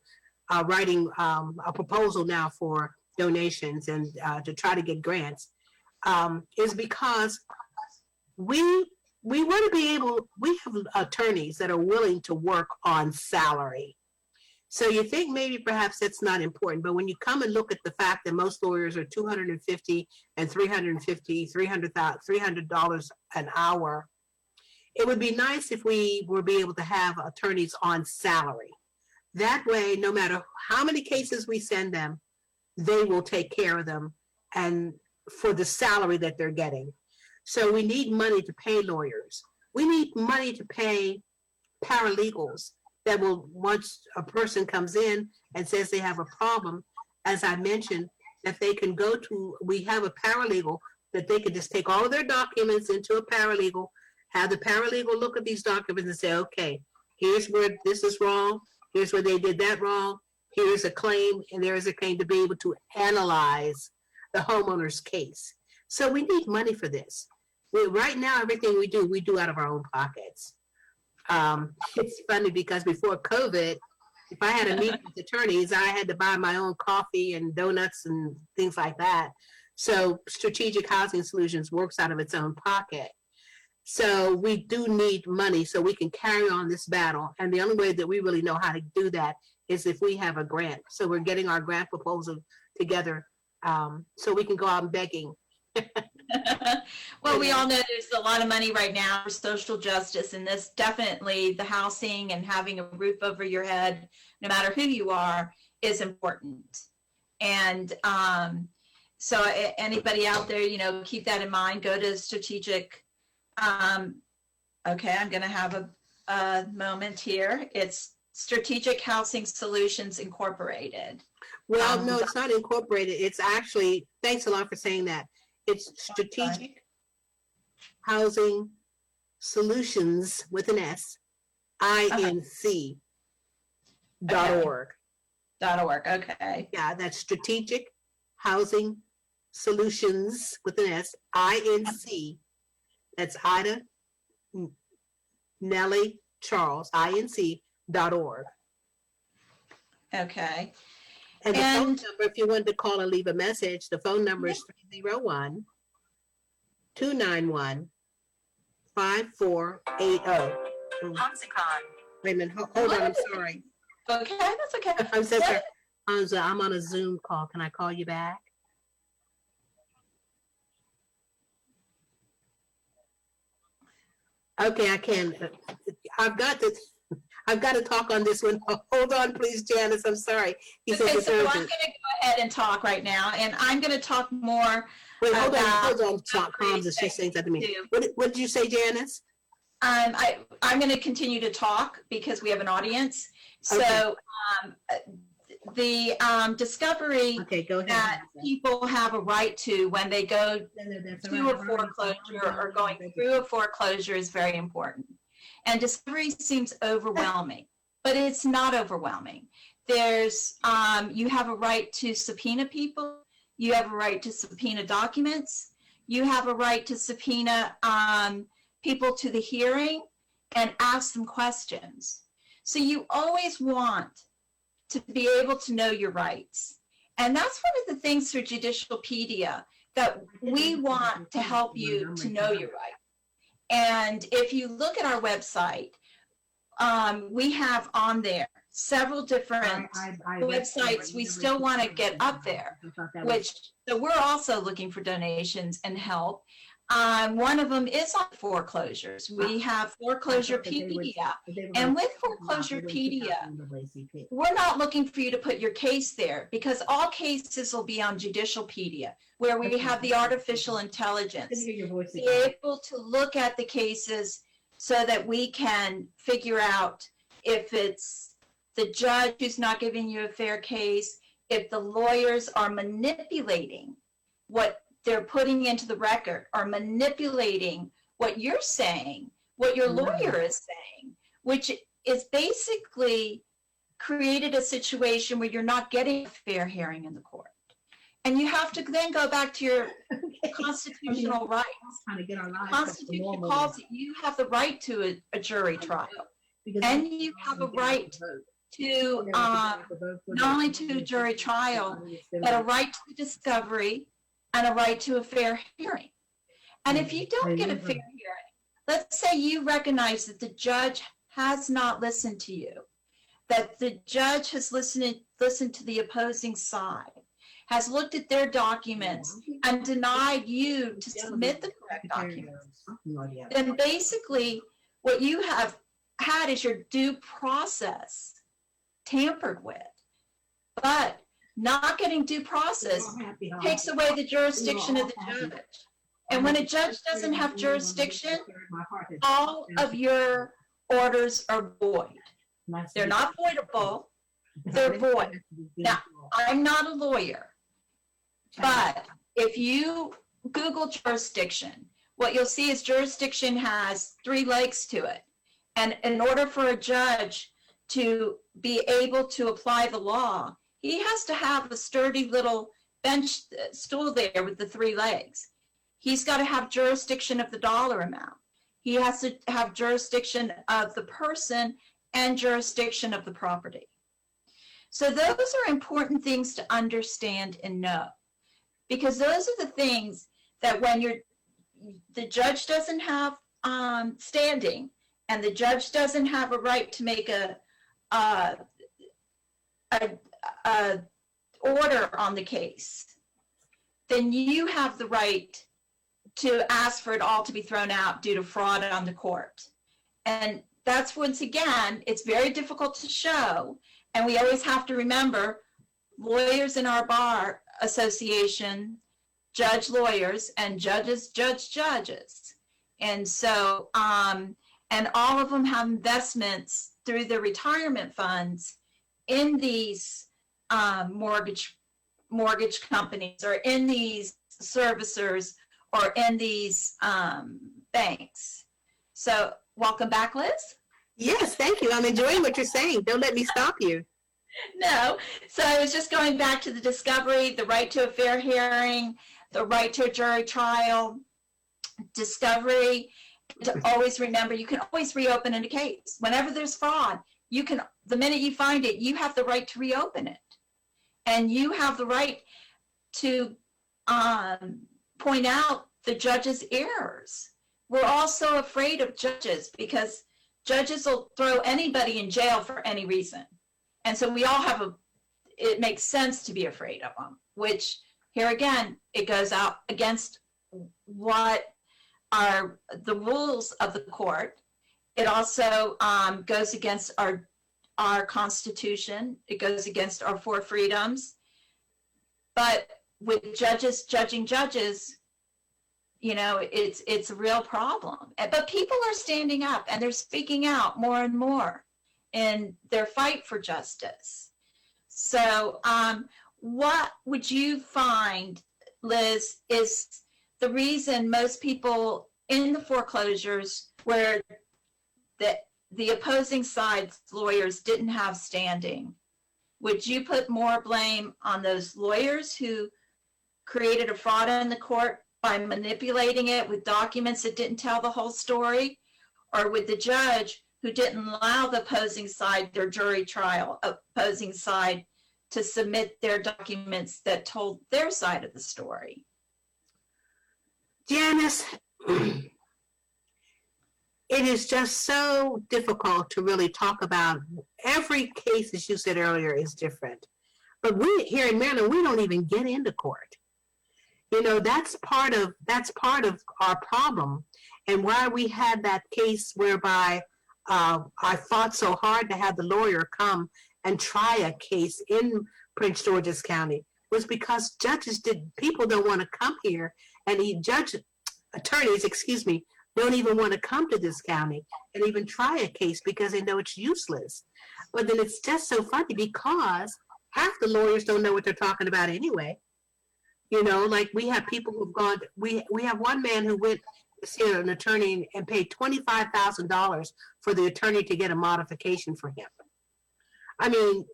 writing a proposal now for donations and to try to get grants, is because we want to be able, we have attorneys that are willing to work on salary. So you think maybe perhaps that's not important, but when you come and look at the fact that most lawyers are $250 and $300 an hour, it would be nice if we would be able to have attorneys on salary. That way, no matter how many cases we send them, they will take care of them and for the salary that they're getting. So we need money to pay lawyers. We need money to pay paralegals that will, once a person comes in and says they have a problem, as I mentioned, that they can go to, we have a paralegal that they can just take all of their documents into a paralegal, have the paralegal look at these documents and say, okay, here's where this is wrong, here's where they did that wrong, here's a claim, and there is a claim, to be able to analyze the homeowner's case. So we need money for this. Right now, everything we do out of our own pockets. It's funny because before COVID, if I had a meeting with attorneys, I had to buy my own coffee and donuts and things like that. So Strategic Housing Solutions works out of its own pocket. So we do need money so we can carry on this battle. And the only way that we really know how to do that is if we have a grant. So we're getting our grant proposal together so we can go out and begging. Well, we all know there's a lot of money right now for social justice, and this definitely, the housing and having a roof over your head, no matter who you are, is important. And so anybody out there, keep that in mind. Go to Strategic. Okay, I'm going to have a moment here. It's Strategic Housing Solutions Incorporated. Well, no, it's not incorporated. It's actually, thanks a lot for saying that. It's Strategic Housing Solutions with an S, INC.org. .org, okay. Yeah, that's Strategic Housing Solutions with an S, INC. That's Ida, Nellie, Charles, INC.org. Okay. And the phone number, if you wanted to call and leave a message, the phone number is 301-291-5480. Wait a minute, hold on, I'm sorry. Okay, that's okay. I'm so sorry. I'm on a Zoom call. Can I call you back? Okay, I can. I've got to talk on this one. Hold on, please, Janice. I'm sorry. Okay, so I'm going to go ahead and talk right now, and I'm going to talk more. Wait, hold on. Talk calms as she saying that to me. What did you say, Janice? I'm going to continue to talk because we have an audience. Okay. So the discovery that people have a right to when they go to a foreclosure or going through a foreclosure is very important. And discovery seems overwhelming, but it's not overwhelming. There's, you have a right to subpoena people. You have a right to subpoena documents. You have a right to subpoena people to the hearing and ask them questions. So you always want to be able to know your rights. And that's one of the things through JudicialPedia that we want to help you to know your rights. And if you look at our website, we have on there several different websites we still want to get up there, so we're also looking for donations and help. One of them is on foreclosures. We have ForeclosurePedia, and with ForeclosurePedia, we're not looking for you to put your case there because all cases will be on JudicialPedia, where we have the artificial intelligence, be able to look at the cases so that we can figure out if it's the judge who's not giving you a fair case, if the lawyers are manipulating what they're putting into the record, or manipulating what you're saying, what your lawyer is saying, which is basically created a situation where you're not getting a fair hearing in the court. And you have to then go back to your constitutional rights. The Constitution calls it, you have the right to a jury trial. And you have a right to, not only to a jury trial, but a right to the discovery and a right to a fair hearing. And if you don't get a fair hearing, let's say you recognize that the judge has not listened to you, that the judge has listened to the opposing side, has looked at their documents and denied you to submit the correct documents, then basically what you have had is your due process tampered with. But not getting due process takes away the jurisdiction of the judge. And when a judge doesn't have jurisdiction, all of your orders are void. They're not voidable, they're void. Now, I'm not a lawyer, but if you Google jurisdiction, what you'll see is jurisdiction has 3 legs to it. And in order for a judge to be able to apply the law, he has to have a sturdy little bench stool there with the 3 legs. He's got to have jurisdiction of the dollar amount. He has to have jurisdiction of the person and jurisdiction of the property. So those are important things to understand and know, because those are the things that when the judge doesn't have standing, and the judge doesn't have a right to make a order on the case, then you have the right to ask for it all to be thrown out due to fraud on the court. And that's, once again, it's very difficult to show. And we always have to remember, lawyers in our bar association judge lawyers, and judges judge judges. And so, and and all of them have investments through their retirement funds in these mortgage companies, or in these servicers, or in these banks. So welcome back, Liz. Yes, thank you. I'm enjoying what you're saying. Don't let me stop you. No. So I was just going back to the discovery, the right to a fair hearing, the right to a jury trial, discovery, to always remember you can always reopen in a case. Whenever there's fraud, you can, the minute you find it, you have the right to reopen it. And you have the right to point out the judge's errors. We're also afraid of judges because judges will throw anybody in jail for any reason. And so we all have it makes sense to be afraid of them, which here again, it goes out against what are the rules of the court. It also goes against our Constitution. It goes against our four freedoms. But with judges judging judges, you know, it's a real problem. But people are standing up and they're speaking out more and more in their fight for justice. So what would you find, Liz, is the reason most people in the foreclosures where the opposing side's lawyers didn't have standing? Would you put more blame on those lawyers who created a fraud in the court by manipulating it with documents that didn't tell the whole story? Or with the judge who didn't allow the opposing side, their jury trial opposing side, to submit their documents that told their side of the story? Janice, it is just so difficult to really talk about. Every case, as you said earlier, is different. But we here in Maryland, we don't even get into court. You know, that's part of our problem, and why we had that case whereby I fought so hard to have the lawyer come and try a case in Prince George's County was because people don't want to come here, and attorneys, don't even want to come to this county and even try a case because they know it's useless. But then it's just so funny because half the lawyers don't know what they're talking about anyway. You know, like we have people who've gone, we have one man who went to see an attorney and paid $25,000 for the attorney to get a modification for him. I mean,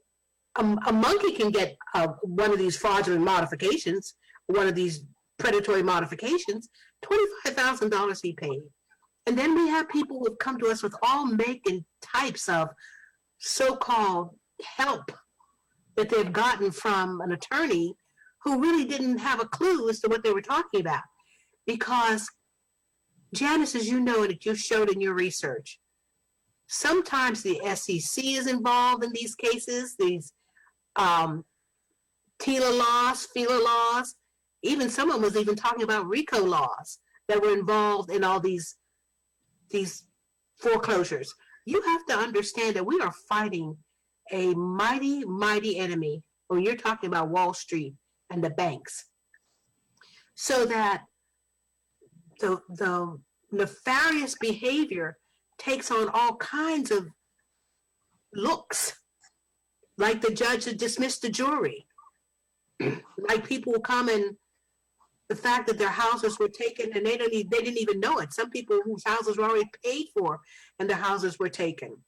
a monkey can get one of these fraudulent modifications, one of these predatory modifications, $25,000 he paid. And then we have people who have come to us with all make and types of so-called help that they've gotten from an attorney who really didn't have a clue as to what they were talking about. Because, Janice, as you know, and you showed in your research, sometimes the SEC is involved in these cases, these TILA laws, FILA laws. Even someone was even talking about RICO laws that were involved in all these foreclosures. You have to understand that we are fighting a mighty, mighty enemy when you're talking about Wall Street and the banks. So that the nefarious behavior takes on all kinds of looks, like the judge that dismissed the jury, like people will come and the fact that their houses were taken and they didn't even know it. Some people whose houses were already paid for and their houses were taken.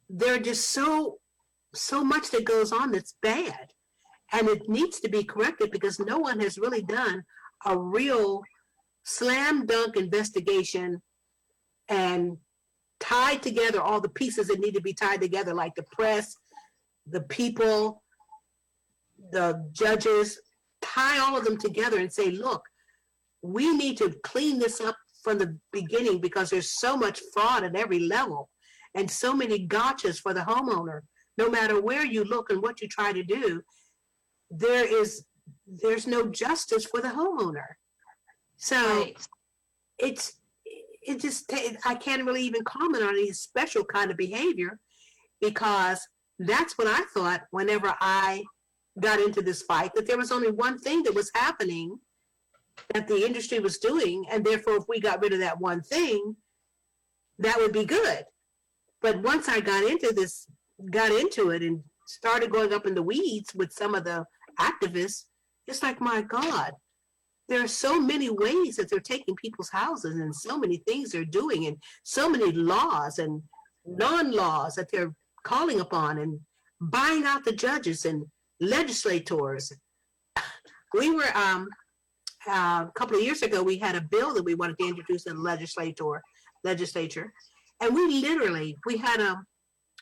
There are just so much that goes on that's bad, and it needs to be corrected because no one has really done a real slam dunk investigation and tied together all the pieces that need to be tied together, like the press, the people, the judges. Tie all of them together and say, look, we need to clean this up from the beginning because there's so much fraud at every level and so many gotchas for the homeowner. No matter where you look and what you try to do, there's no justice for the homeowner. So right. I can't really even comment on any special kind of behavior because that's what I thought whenever I got into this fight, that there was only one thing that was happening that the industry was doing, and therefore if we got rid of that one thing, that would be good. But once I got into it and started going up in the weeds with some of the activists, it's like, my God, there are so many ways that they're taking people's houses and so many things they're doing and so many laws and non-laws that they're calling upon and buying out the judges and legislators. We were, a couple of years ago, we had a bill that we wanted to introduce in the legislature. And we had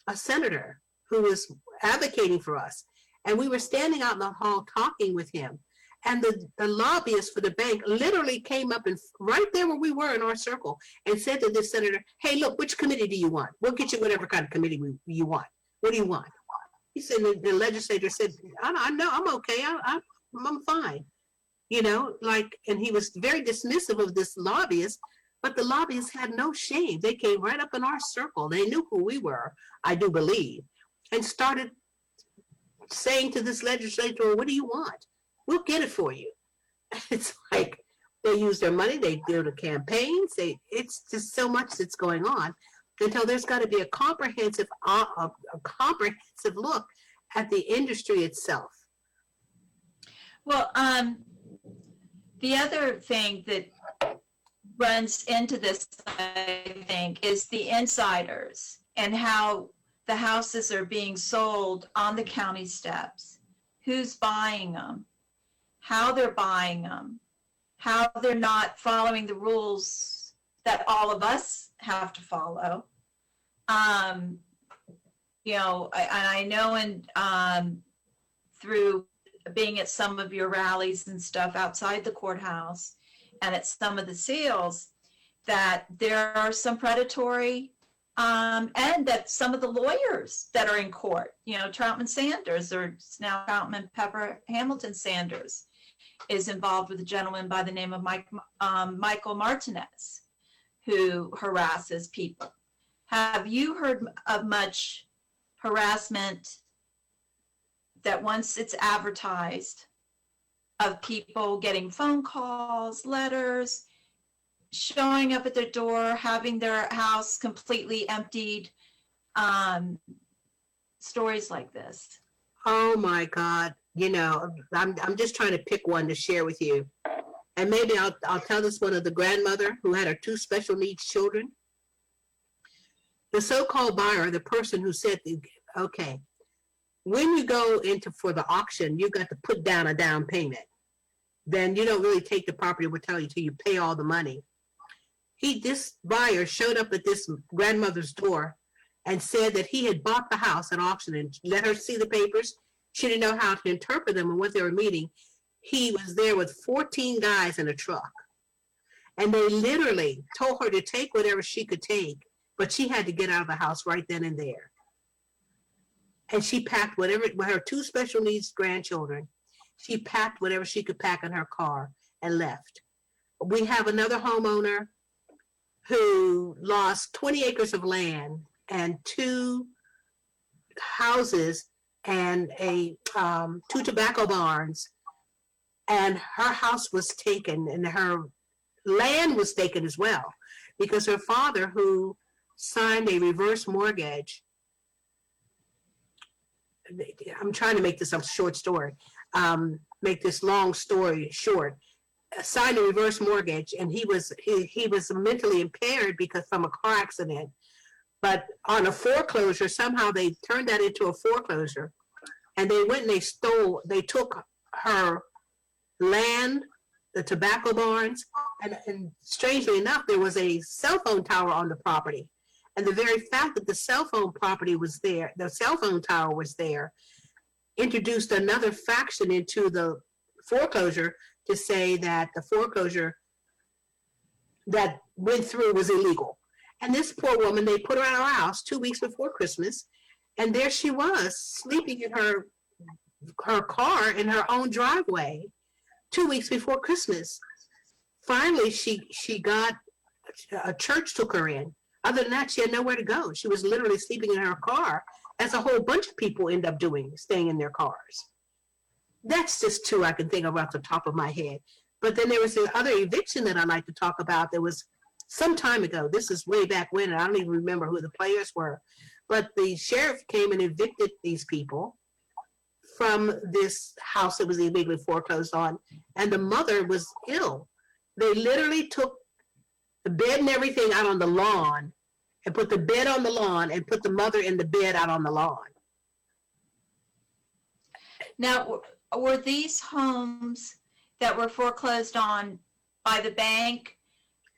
a senator who was advocating for us. And we were standing out in the hall talking with him. And the lobbyist for the bank literally came up and right there where we were in our circle and said to this senator, hey, look, which committee do you want? We'll get you whatever kind of committee you want. What do you want? He said, the legislator said, I know, I'm okay. I'm fine. And he was very dismissive of this lobbyist, but the lobbyists had no shame. They came right up in our circle. They knew who we were, I do believe, and started saying to this legislator, what do you want? We'll get it for you. It's like they use their money, they do the campaigns, it's just so much that's going on until there's got to be a comprehensive look at the industry itself. Well, the other thing that runs into this, I think, is the insiders and how the houses are being sold on the county steps. Who's buying them? How they're buying them, how they're not following the rules that all of us have to follow. I know through being at some of your rallies and stuff outside the courthouse and at some of the sales, that there are some predatory and that some of the lawyers that are in court, Troutman Sanders, or now Troutman Pepper Hamilton Sanders, is involved with a gentleman by the name of Michael Martinez, who harasses people. Have you heard of much harassment that once it's advertised of people getting phone calls, letters, showing up at their door, having their house completely emptied, stories like this? Oh my God. I'm just trying to pick one to share with you. And maybe I'll tell this one of the grandmother who had her 2 special needs children. The so-called buyer, the person who said, okay, when you go for the auction, you got to put down a down payment. Then you don't really take the property, we'll tell you, till you pay all the money. This buyer showed up at this grandmother's door and said that he had bought the house at auction and let her see the papers. She didn't know how to interpret them and what they were meaning. He was there with 14 guys in a truck. And they literally told her to take whatever she could take, but she had to get out of the house right then and there. And she packed whatever, with her 2 special needs grandchildren, she packed whatever she could pack in her car and left. We have another homeowner who lost 20 acres of land and 2 houses and 2 tobacco barns, and her house was taken and her land was taken as well, because her father, who signed a reverse mortgage, I'm trying to make this a short story, make this long story short, signed a reverse mortgage, and he was mentally impaired because from a car accident. But on a foreclosure, somehow they turned that into a foreclosure, and they went and they took her land, the tobacco barns, and strangely enough, there was a cell phone tower on the property. And the very fact that the cell phone property was there, the cell phone tower was there, introduced another faction into the foreclosure to say that the foreclosure that went through was illegal. And this poor woman, they put her out of her house 2 weeks before Christmas, and there she was, sleeping in her car in her own driveway 2 weeks before Christmas. Finally, she got, a church took her in. Other than that, she had nowhere to go. She was literally sleeping in her car, as a whole bunch of people end up doing, staying in their cars. That's just 2 I can think of off the top of my head. But then there was the other eviction that I like to talk about. There was some time ago. This is way back when, and I don't even remember who the players were. But the sheriff came and evicted these people from this house that was illegally foreclosed on, and the mother was ill. They literally took the bed and everything out on the lawn and put the bed on the lawn and put the mother in the bed out on the lawn. Now, were these homes that were foreclosed on by the bank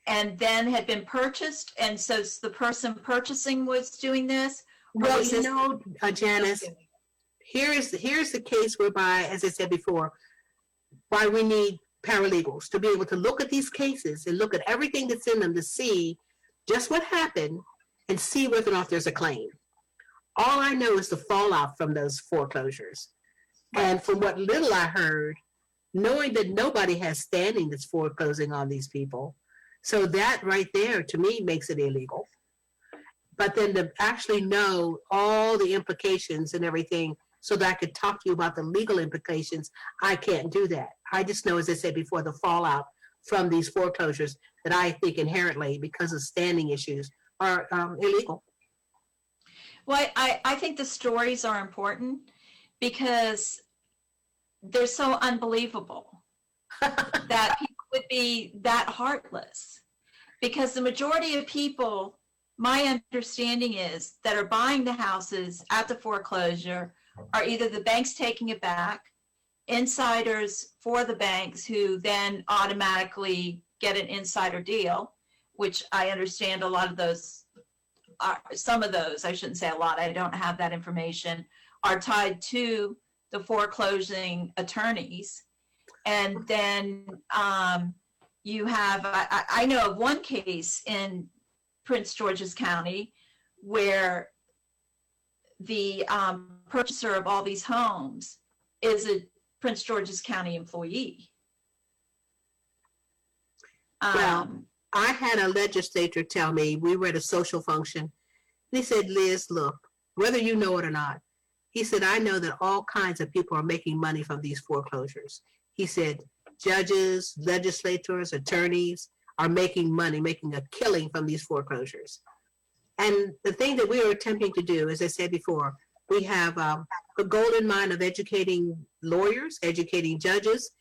and then had been purchased, and so the person purchasing was doing this? Well, you know, Janice, here's the case whereby, as I said before, why we need paralegals to be able to look at these cases and look at everything that's in them to see just what happened and see whether or not there's a claim. All I know is the fallout from those foreclosures. And from what little I heard, knowing that nobody has standing that's foreclosing on these people, so that right there to me makes it illegal. But then to actually know all the implications and everything so that I could talk to you about the legal implications, I can't do that. I just know, as I said before, the fallout from these foreclosures that I think inherently, because of standing issues, are illegal. Well, I think the stories are important because they're so unbelievable that people would be that heartless. Because the majority of people, my understanding is, that are buying the houses at the foreclosure are either the banks taking it back, insiders for the banks who then automatically get an insider deal, which I understand a lot of those are, some of those, I shouldn't say a lot, I don't have that information, are tied to the foreclosing attorneys. And then you have, I know of one case in Prince George's County where the purchaser of all these homes is a Prince George's County employee. Well, I had a legislator tell me, we were at a social function, and he said, Liz, look, whether you know it or not, he said, I know that all kinds of people are making money from these foreclosures. He said, judges, legislators, attorneys are making money, making a killing from these foreclosures. And the thing that we are attempting to do, as I said before, we have a golden mind of educating lawyers, educating judges,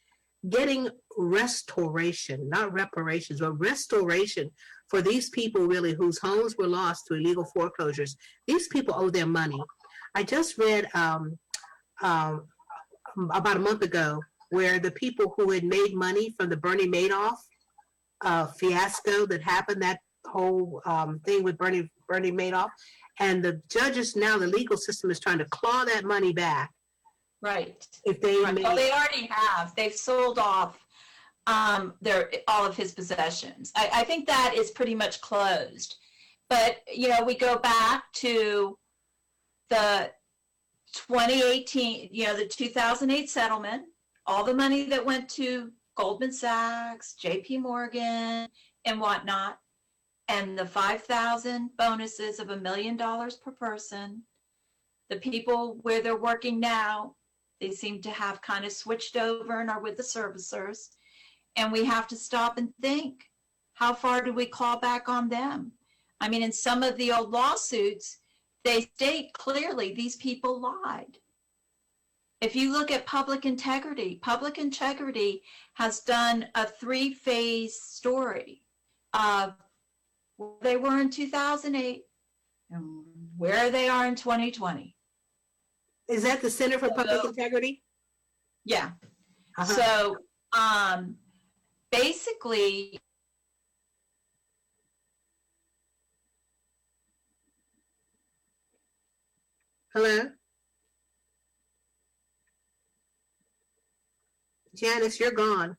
getting restoration, not reparations, but restoration for these people really whose homes were lost to illegal foreclosures. These people owe their money. I just read about a month ago where the people who had made money from the Bernie Madoff fiasco that happened, that whole thing with Bernie Madoff, and the judges now, the legal system is trying to claw that money back. Right. If they right. Well, they already have. They've sold off all of his possessions. I think that is pretty much closed. But, you know, we go back to the 2018, you know, the 2008 settlement, all the money that went to Goldman Sachs, JP Morgan, and whatnot, and the 5,000 bonuses of $1 million per person. The people where they're working now, they seem to have kind of switched over and are with the servicers. And we have to stop and think, how far do we claw back on them? I mean, in some of the old lawsuits, they state clearly these people lied. If you look at Public Integrity has done a 3-phase story of where they were in 2008 and where they are in 2020. Is that the Center for Public Integrity? Yeah. So basically, hello? Janice, you're gone.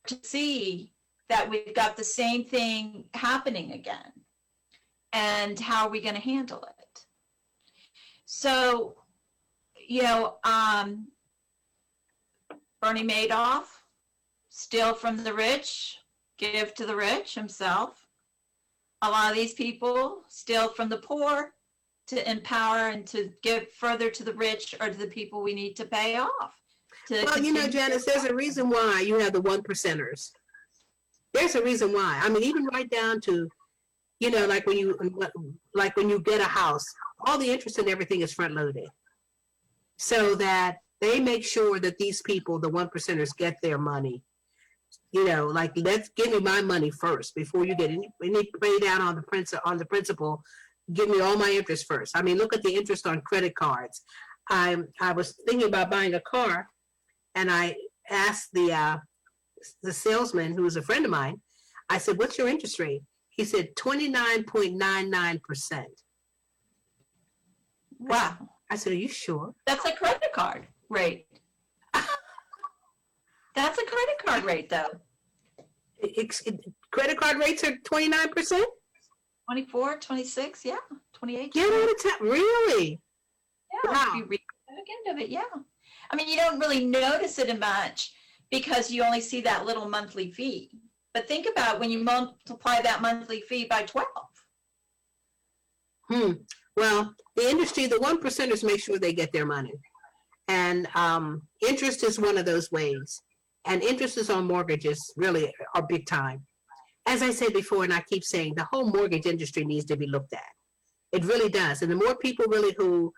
To see that we've got the same thing happening again, and how are we going to handle it? So, you know, Bernie Madoff, steal from the rich, give to the rich himself. A lot of these people steal from the poor to empower and to give further to the rich or to the people we need to pay off. Well, you know, Janice, there's a reason why you have the one percenters. There's a reason why. I mean, even right down to, you know, like when you get a house, all the interest and everything is front loaded, so that they make sure that these people, the one percenters, get their money. You know, like, let's give me my money first before you get any pay down on the principal. Give me all my interest first. I mean, look at the interest on credit cards. I was thinking about buying a car, and I asked the salesman, who was a friend of mine. I said, "What's your interest rate?" He said 29.99%. Wow. I said, "Are you sure?" That's a credit card rate. That's a credit card rate, though. Credit card rates are 29%? 24, 26, yeah. 28. Get out of town. Really? Yeah, Wow. if you read the back end of it, yeah. I mean, you don't really notice it much because you only see that little monthly fee. But think about when you multiply that monthly fee by 12. Well, the industry, the one percenters make sure they get their money. And interest is one of those ways. And interest is on mortgages really are big time. As I said before, and I keep saying, the whole mortgage industry needs to be looked at. It really does. And the more people really who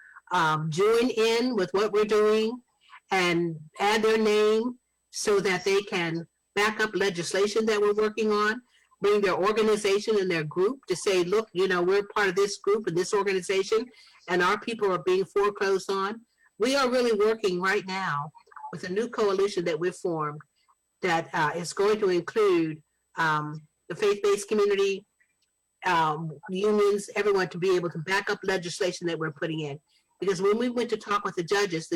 join in with what we're doing and add their name so that they can back up legislation that we're working on, bring their organization and their group to say, look, you know, we're part of this group and this organization, and our people are being foreclosed on. We are really working right now with a new coalition that we've formed that is going to include the faith-based community, unions, everyone, to be able to back up legislation that we're putting in. Because when we went to talk with the judges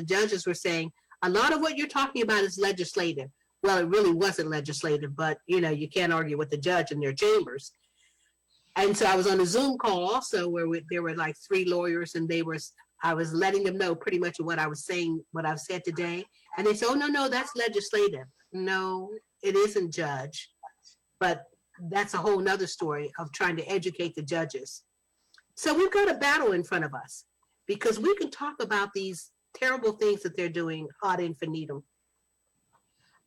were saying, a lot of what you're talking about is legislative. Well, it really wasn't legislative, but, you know, you can't argue with the judge in their chambers. And so I was on a Zoom call also where there were like 3 lawyers, and I was letting them know pretty much what I was saying, what I've said today. And they said, oh, no, that's legislative. No, it isn't, Judge. But that's a whole nother story of trying to educate the judges. So we've got a battle in front of us because we can talk about these terrible things that they're doing ad infinitum.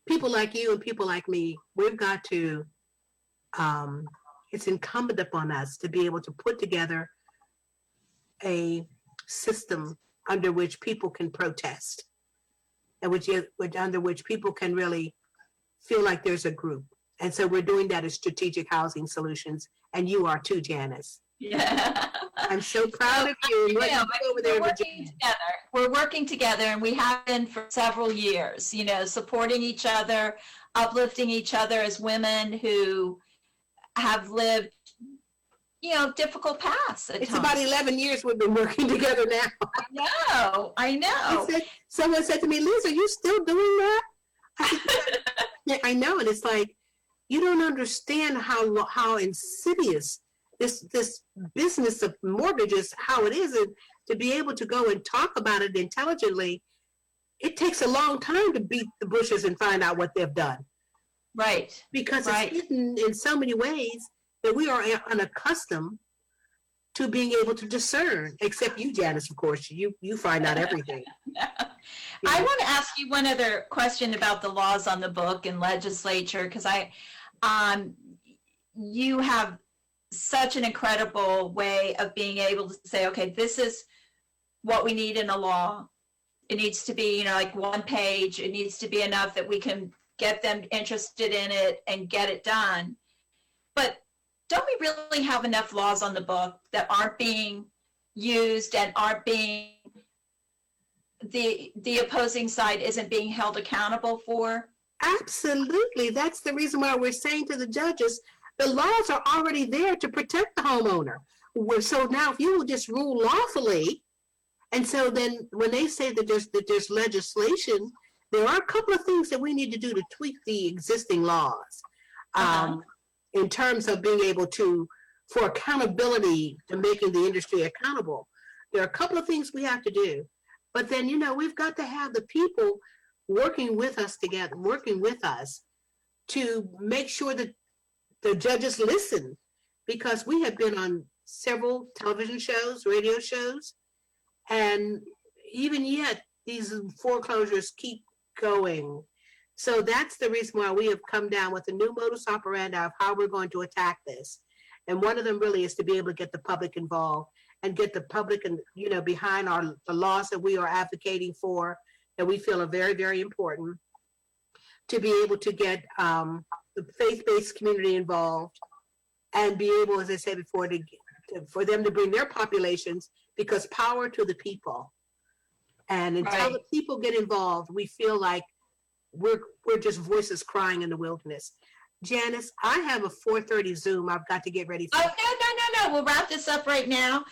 People like you and people like me, we've got to, it's incumbent upon us to be able to put together a system under which people can protest and under which people can really feel like there's a group. And so we're doing that as Strategic Housing Solutions, and you are too, Janice. Yeah. I'm so proud of you. We're working together, and we have been for several years, you know, supporting each other, uplifting each other as women who have lived, you know, difficult paths at It's times. about 11 years we've been working together now. I know. Someone said to me, Liz, are you still doing that? I said, yeah, I know. And it's like, you don't understand how insidious this business of mortgages, how it is, and to be able to go and talk about it intelligently, it takes a long time to beat the bushes and find out what they've done. Right. Because it's hidden in so many ways that we are unaccustomed to being able to discern, except you, Janice, of course, you find out everything. I want to ask you one other question about the laws on the book and legislature, because you have such an incredible way of being able to say, okay, this is what we need in a law. It needs to be, you know, like 1 page. It needs to be enough that we can get them interested in it and get it done. But don't we really have enough laws on the book that aren't being used and aren't being, the opposing side isn't being held accountable for? Absolutely. That's the reason why we're saying to the judges, the laws are already there to protect the homeowner. So now if you will just rule lawfully, and so then when they say that there's legislation, there are a couple of things that we need to do to tweak the existing laws in terms of being able to, for accountability, to making the industry accountable. There are a couple of things we have to do. But then, you know, we've got to have the people working with us together, working with us to make sure that the judges listen, because we have been on several television shows, radio shows, and even yet these foreclosures keep going. So that's the reason why we have come down with a new modus operandi of how we're going to attack this. And one of them really is to be able to get the public involved and get the public and behind the laws that we are advocating for, that we feel are very, very important, to be able to get the faith-based community involved and be able, as I said before, for them to bring their populations, because power to the people. And until the people get involved, we feel like we're just voices crying in the wilderness. Janice, I have a 4:30 Zoom. I've got to get ready for. Oh, no. We'll wrap this up right now.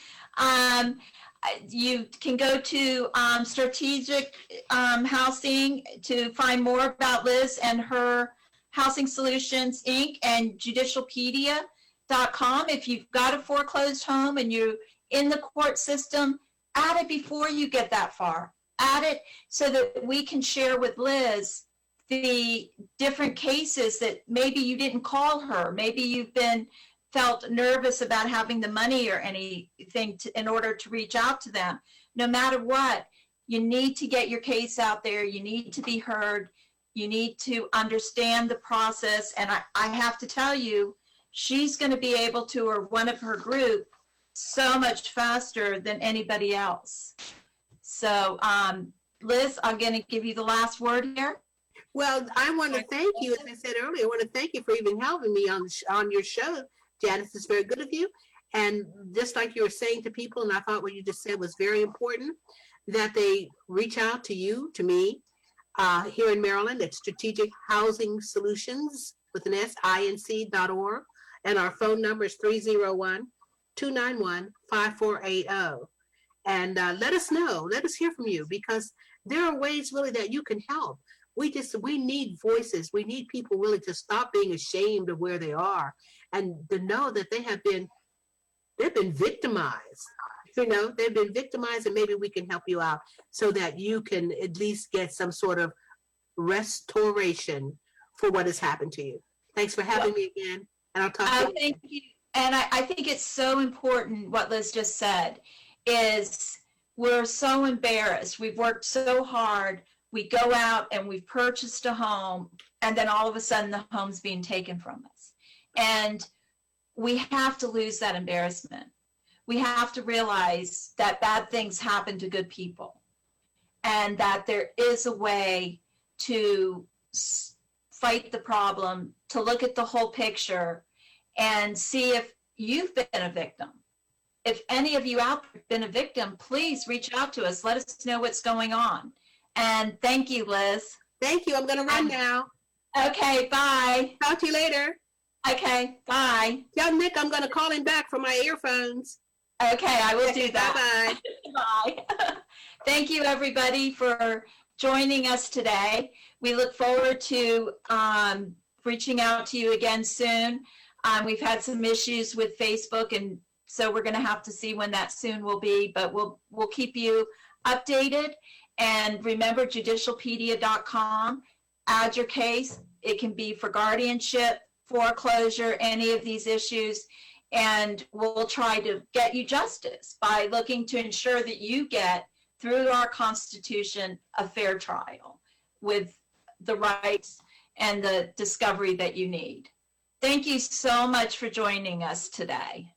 You can go to Strategic Housing to find more about Liz and her Housing Solutions, Inc. and JudicialPedia.com. If you've got a foreclosed home and you're in the court system, add it before you get that far. Add it so that we can share with Liz the different cases that maybe you didn't call her. Maybe you've felt nervous about having the money or anything in order to reach out to them. No matter what, you need to get your case out there. You need to be heard. You need to understand the process. And I have to tell you, she's going to be able to, or one of her group, so much faster than anybody else. So, Liz, I'm going to give you the last word here. Well, I want to thank you. As I said earlier, I want to thank you for even helping me on your show. Janice, is very good of you. And just like you were saying to people, and I thought what you just said was very important, that they reach out to you, to me, here in Maryland at Strategic Housing Solutions with an S, INC.org. And our phone number is 301-291-5480. And let us know, let us hear from you, because there are ways really that you can help. We need voices. We need people really to stop being ashamed of where they are and to know that they've been victimized. They've been victimized, and maybe we can help you out so that you can at least get some sort of restoration for what has happened to you. Thanks for having me again, and I'll talk to you. Thank you. And I think it's so important what Liz just said, is we're so embarrassed. We've worked so hard. We go out and we've purchased a home, and then all of a sudden the home's being taken from us. And we have to lose that embarrassment. We have to realize that bad things happen to good people, and that there is a way to fight the problem, to look at the whole picture and see if you've been a victim. If any of you out there have been a victim, please reach out to us. Let us know what's going on. And thank you, Liz. Thank you. I'm going to run now. Okay, bye. Talk to you later. Okay, bye. Tell Nick I'm going to call him back for my earphones. Okay, I will do that. Bye-bye. Bye. Thank you, everybody, for joining us today. We look forward to reaching out to you again soon. We've had some issues with Facebook, and so we're going to have to see when that soon will be, but we'll keep you updated. And remember, JudicialPedia.com. Add your case. It can be for guardianship, foreclosure, any of these issues, and we'll try to get you justice by looking to ensure that you get, through our Constitution, a fair trial with the rights and the discovery that you need. Thank you so much for joining us today.